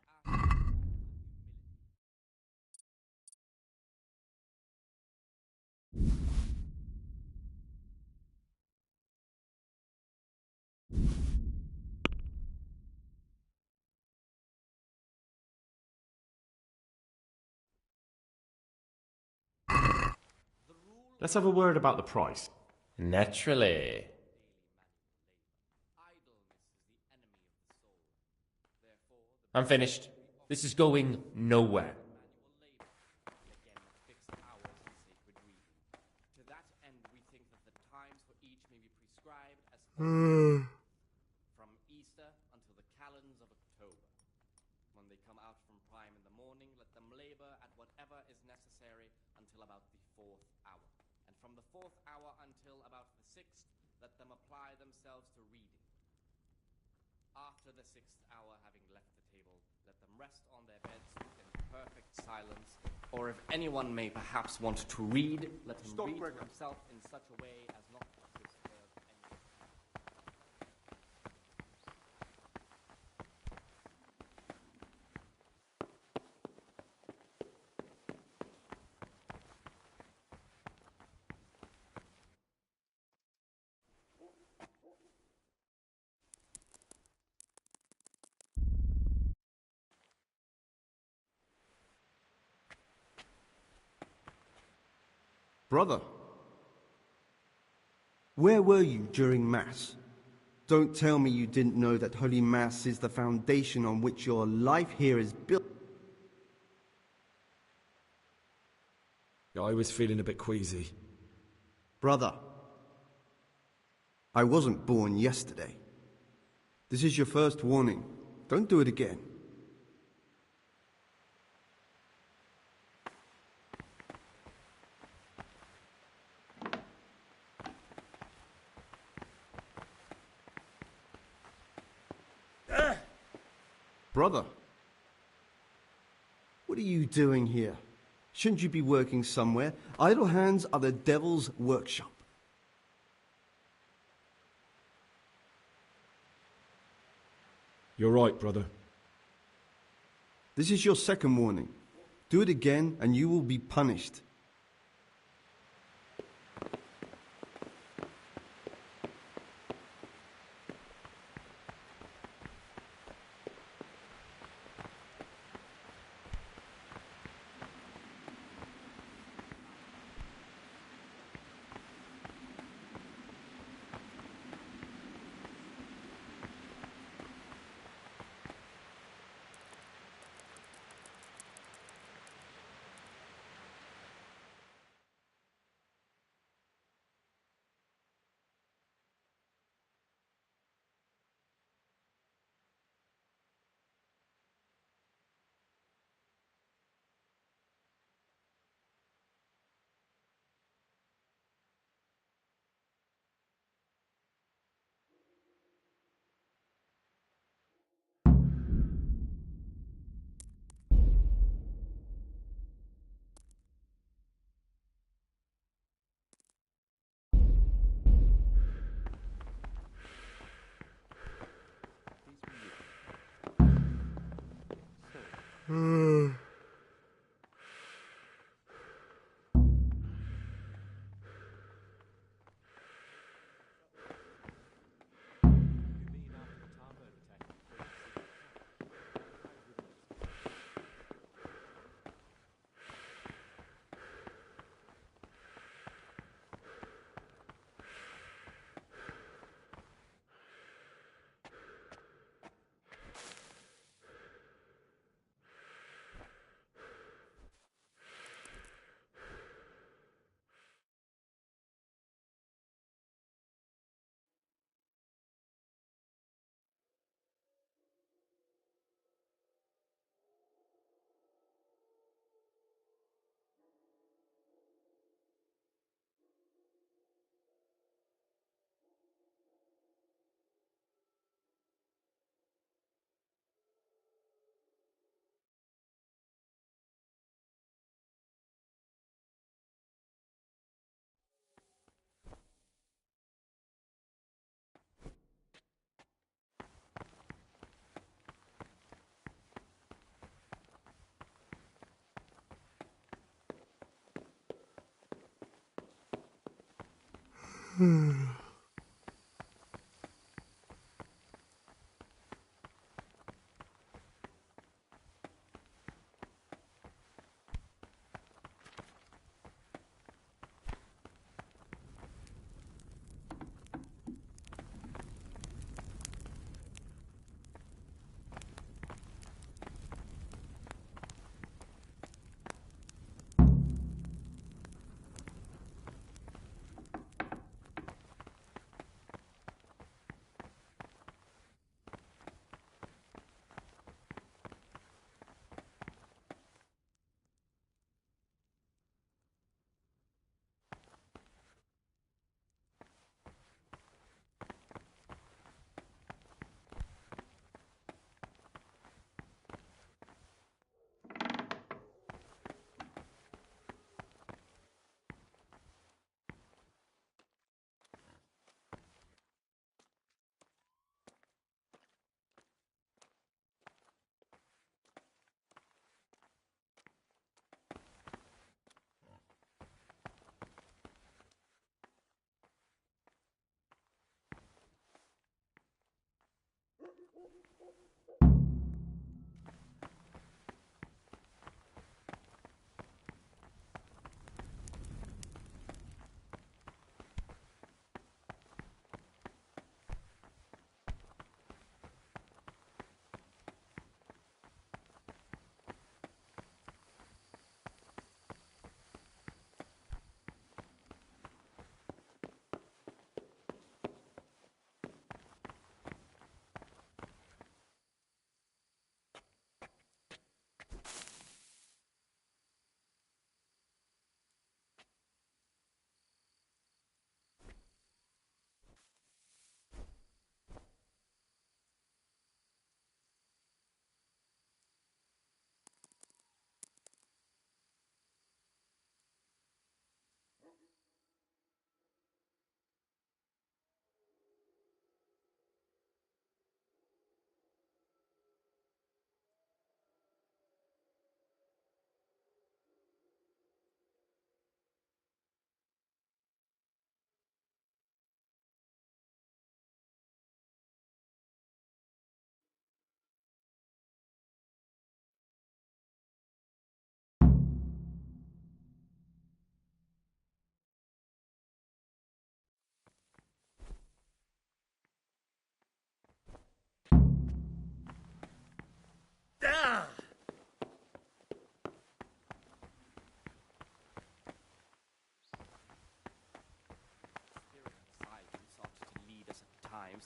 Let's have a word about the price. Naturally. I'm finished. This is going nowhere. From Easter until the calends of October. When they come out from prime in the morning, let them labor at whatever is necessary until about the 4th hour. And from the 4th hour until about the 6th, let them apply themselves to reading. After the 6th hour, having left the table, let them rest on their beds in perfect silence. Or if anyone may perhaps want to read, let him read to himself in such a way as not to disturb anyone. Brother, where were you during Mass? Don't tell me you didn't know that Holy Mass is the foundation on which your life here is built. I was feeling a bit queasy. Brother, I wasn't born yesterday. This is your first warning. Don't do it again. Brother, what are you doing here? Shouldn't you be working somewhere? Idle hands are the devil's workshop. You're right, brother. This is your second warning. Do it again and you will be punished.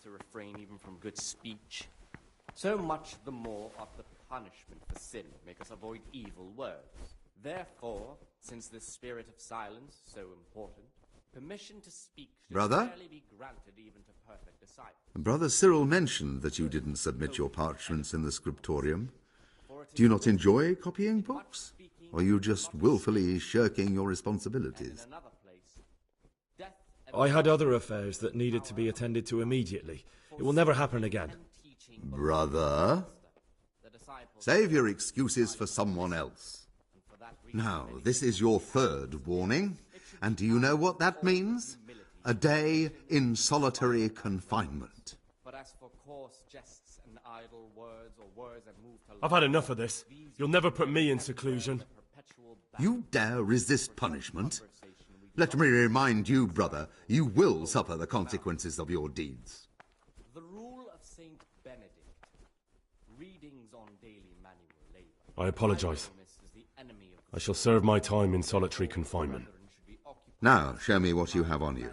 To refrain even from good speech. So much the more of the punishment for sin make us avoid evil words. Therefore, since the spirit of silence so important, permission to speak should Brother? rarely be granted even to perfect disciples. Brother Cyril mentioned that you didn't submit your parchments in the scriptorium. Do you not enjoy copying books? Or are you just willfully shirking your responsibilities? I had other affairs that needed to be attended to immediately. It will never happen again. Brother? Save your excuses for someone else. Now, this is your third warning, and do you know what that means? A day in solitary confinement. But as for coarse jests and idle words or words that move to I've had enough of this. You'll never put me in seclusion. You dare resist punishment? Let me remind you, brother, you will suffer the consequences of your deeds. The rule of Saint Benedict. Readings on daily manual labor. I apologize. I shall serve my time in solitary confinement. Now, show me what you have on you.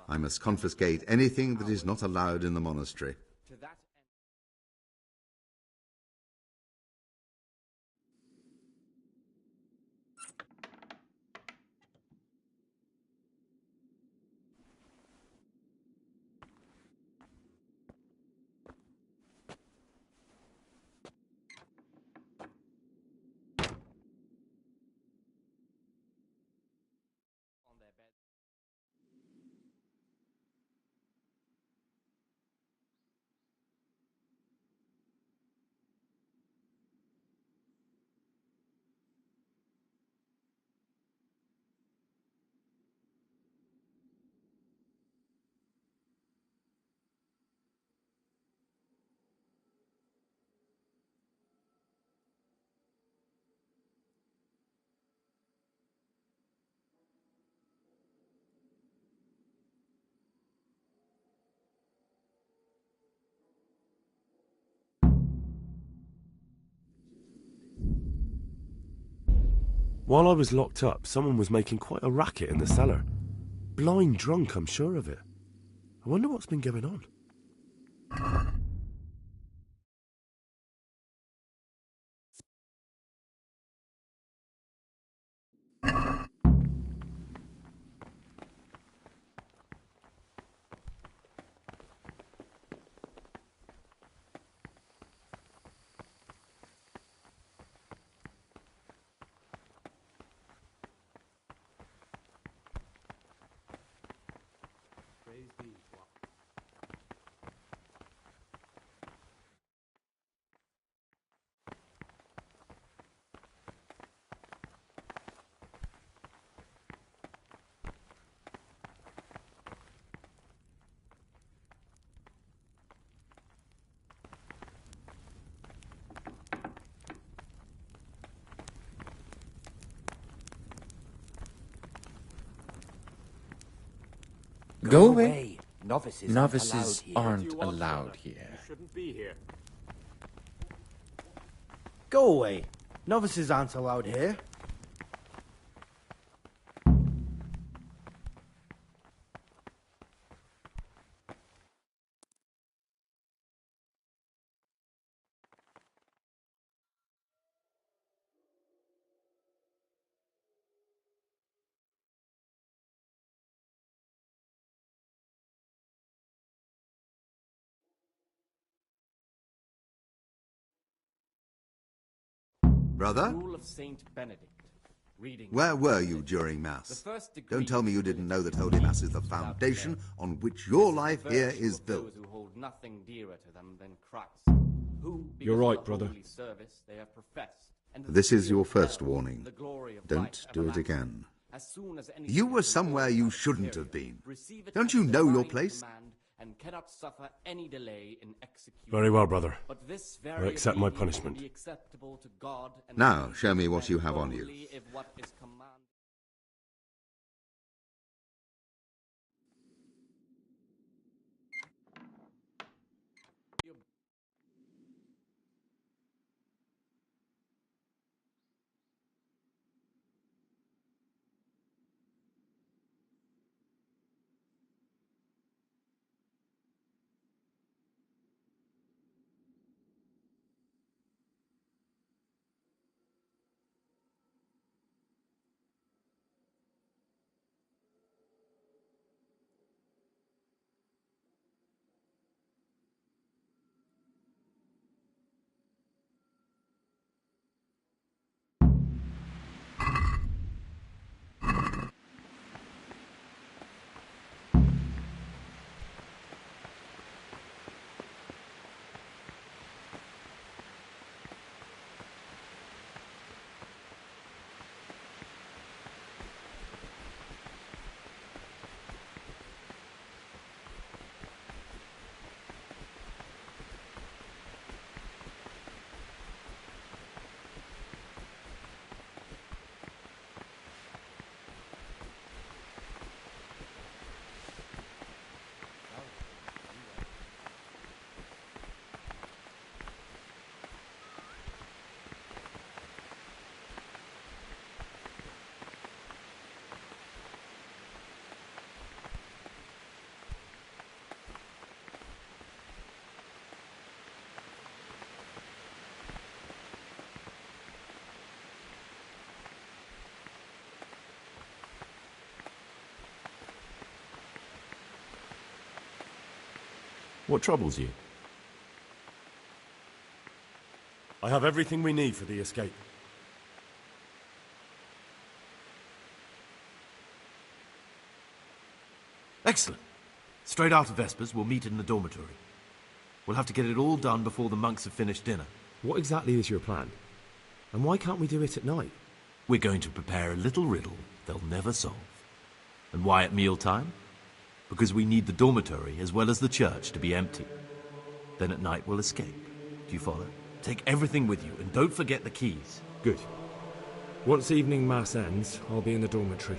I must confiscate anything that is not allowed in the monastery. While I was locked up, someone was making quite a racket in the cellar. Blind drunk, I'm sure of it. I wonder what's been going on. Go away. Novices aren't allowed here. Shouldn't be here. Go away. Novices aren't allowed here. Brother? Rule of Saint Benedict. Readings Where were you during Mass? Don't tell me you didn't know that Holy Mass is the foundation on which your life here is built. Those who hold nothing dearer to them than Christ, who, You're because right, of the brother. holy service they have professed, and the This is fear your of first hell, warning. the glory of Don't life do it everlasting. again. As soon as anything You were is somewhere reported you by the shouldn't superior, have been. receive it Don't as you a know your divine place? command and cannot suffer any delay in execution. Very well, brother. But this I very accept my obedience will punishment. be acceptable to God and Now, man, show me what and you have on you. only if what is commanded. What troubles you? I have everything we need for the escape. Excellent. Straight after Vespers, we'll meet in the dormitory. We'll have to get it all done before the monks have finished dinner. What exactly is your plan? And why can't we do it at night? We're going to prepare a little riddle they'll never solve. And why at mealtime? Because we need the dormitory as well as the church to be empty. Then at night we'll escape. Do you follow? Take everything with you and don't forget the keys. Good. Once evening mass ends, I'll be in the dormitory.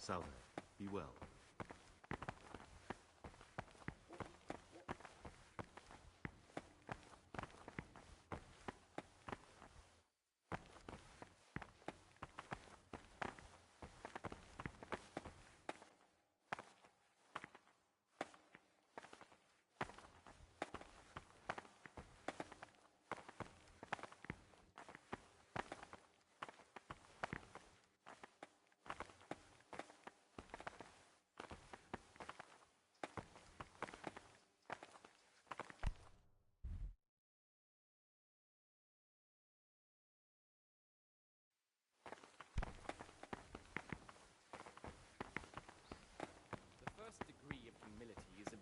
Salve, be well.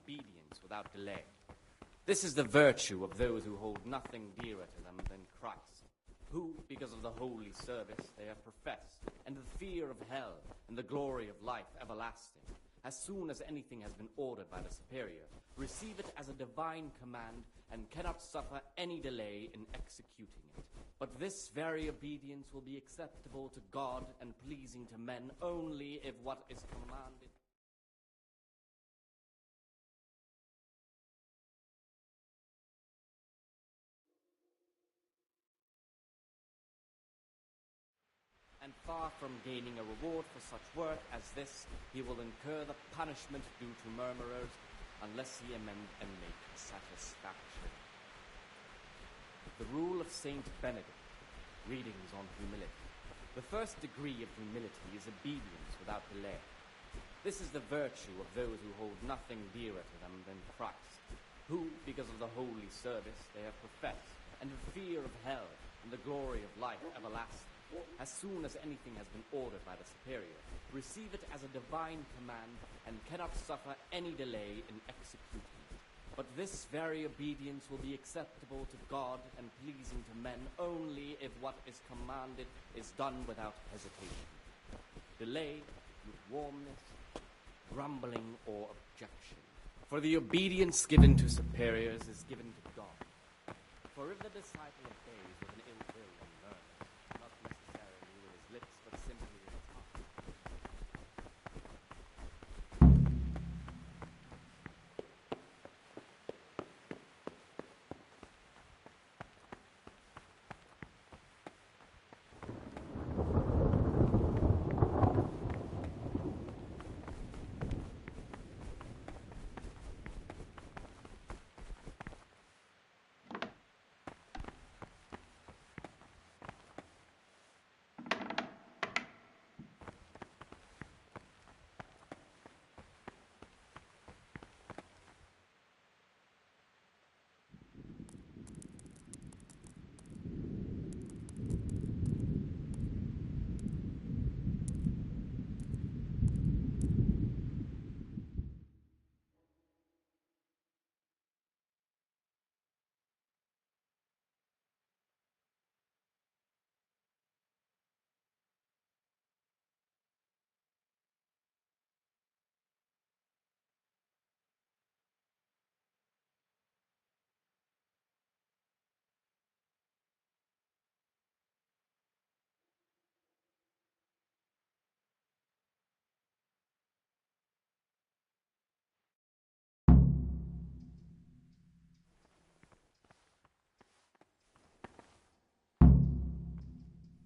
Obedience without delay. This is the virtue of those who hold nothing dearer to them than Christ, who, because of the holy service they have professed, and the fear of hell, and the glory of life everlasting, as soon as anything has been ordered by the superior, receive it as a divine command, and cannot suffer any delay in executing it. But this very obedience will be acceptable to God and pleasing to men only if what is commanded and far from gaining a reward for such work as this, he will incur the punishment due to murmurers, unless he amend and make satisfaction. The rule of Saint Benedict, readings on humility. The first degree of humility is obedience without delay. This is the virtue of those who hold nothing dearer to them than Christ, who, because of the holy service they have professed, and the fear of hell and the glory of life everlasting, as soon as anything has been ordered by the superior, receive it as a divine command and cannot suffer any delay in executing it. But this very obedience will be acceptable to God and pleasing to men only if what is commanded is done without hesitation. Delay with warmness, grumbling, or objection. For the obedience given to superiors is given to God. For if the disciple obeys with an ill will and murmurs, not necessarily with his lips, but simply with his heart,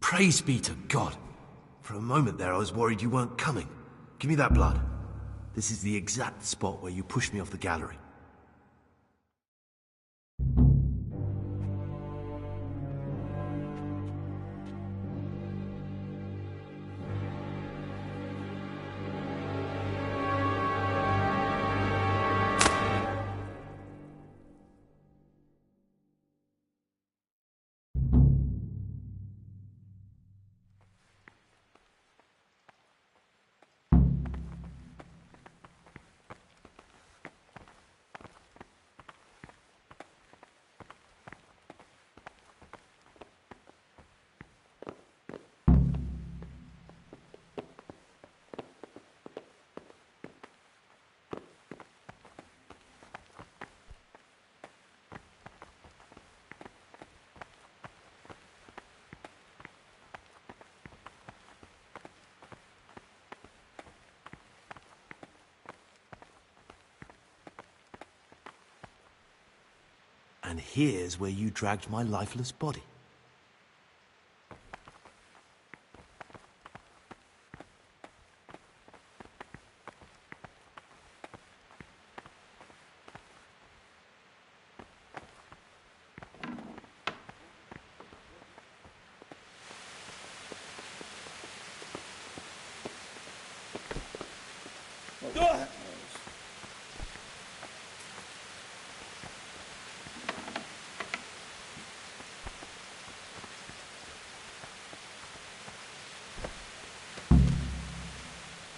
Praise be to God! For a moment there I was worried you weren't coming. Give me that blood. This is the exact spot where you pushed me off the gallery. And here's where you dragged my lifeless body.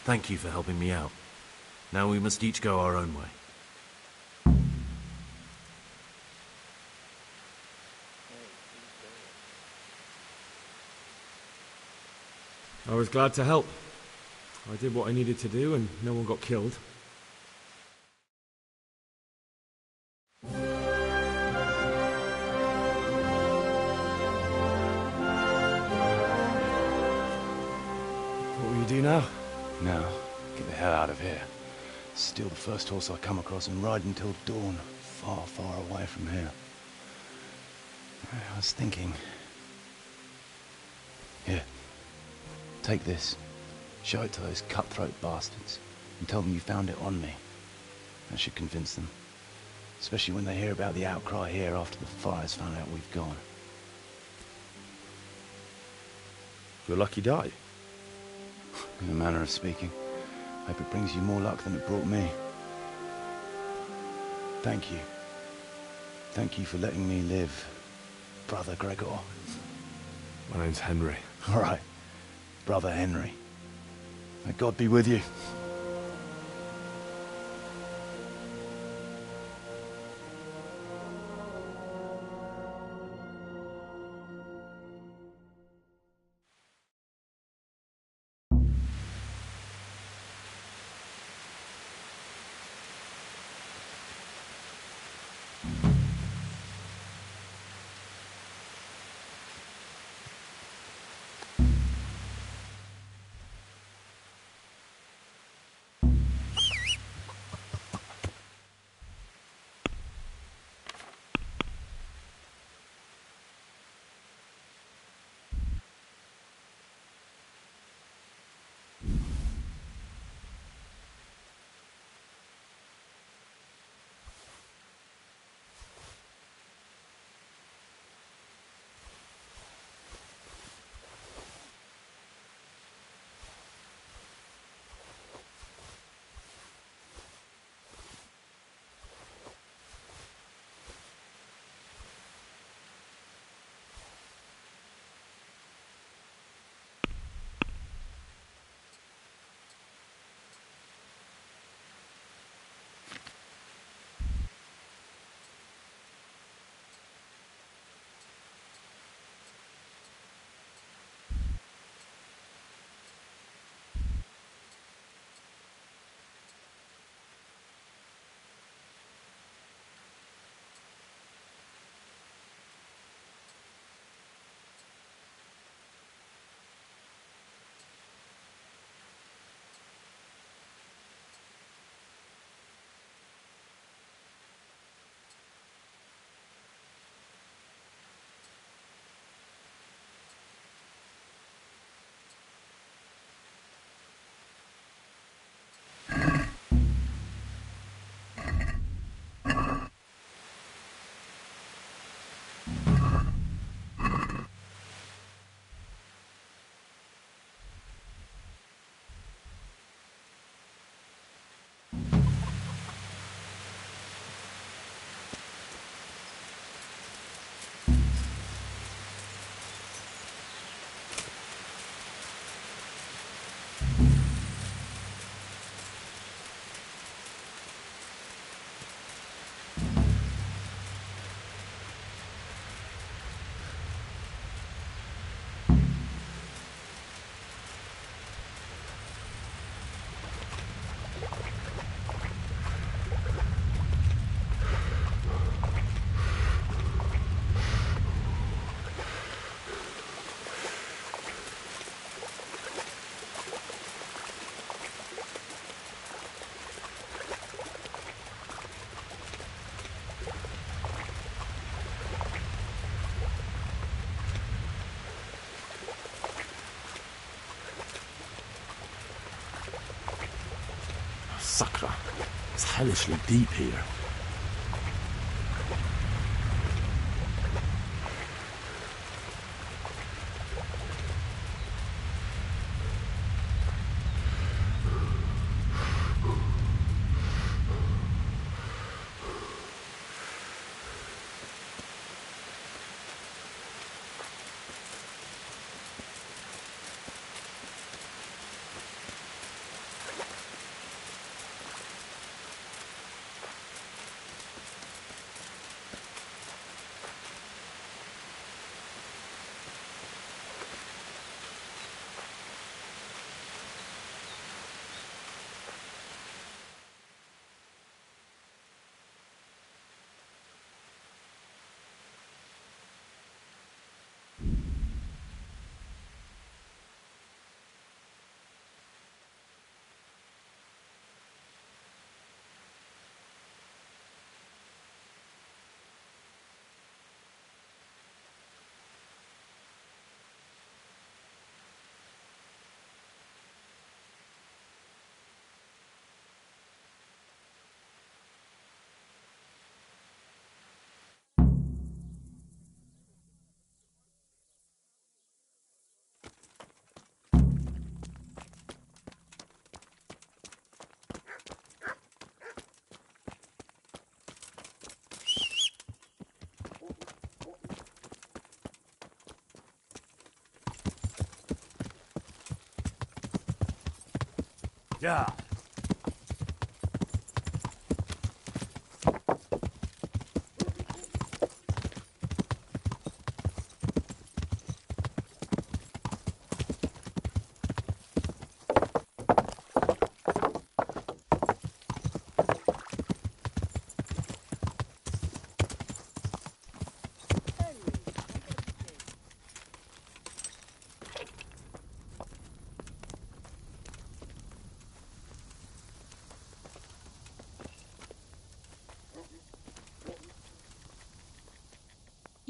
Thank you for helping me out. Now we must each go our own way. I was glad to help. I did what I needed to do and no one got killed. What will you do now? Now, get the hell out of here. Steal the first horse I come across and ride until dawn, far, far away from here. I was thinking... Here, take this. Show it to those cutthroat bastards and tell them you found it on me. That should convince them. Especially when they hear about the outcry here after the fires found out we've gone. Your lucky die? In a manner of speaking. Hope it brings you more luck than it brought me. Thank you. Thank you for letting me live, Brother Gregor. My name's Henry. All right, Brother Henry. May God be with you. Sakra. It's hellishly deep here. Yeah.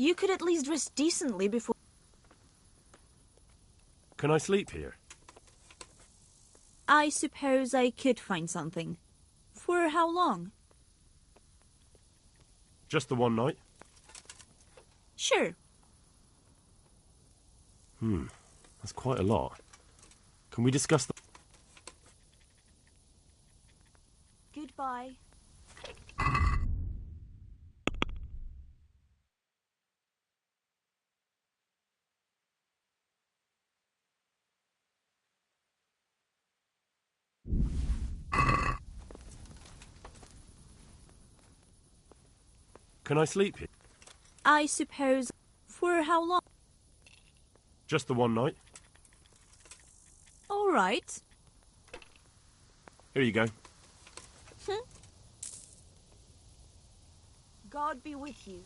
You could at least rest decently before... Can I sleep here? I suppose I could find something. For how long? Just the one night? Sure. That's quite a lot. Can we discuss the... Goodbye. Can I sleep here? I suppose... For how long? Just the one night? All right. Here you go. God be with you.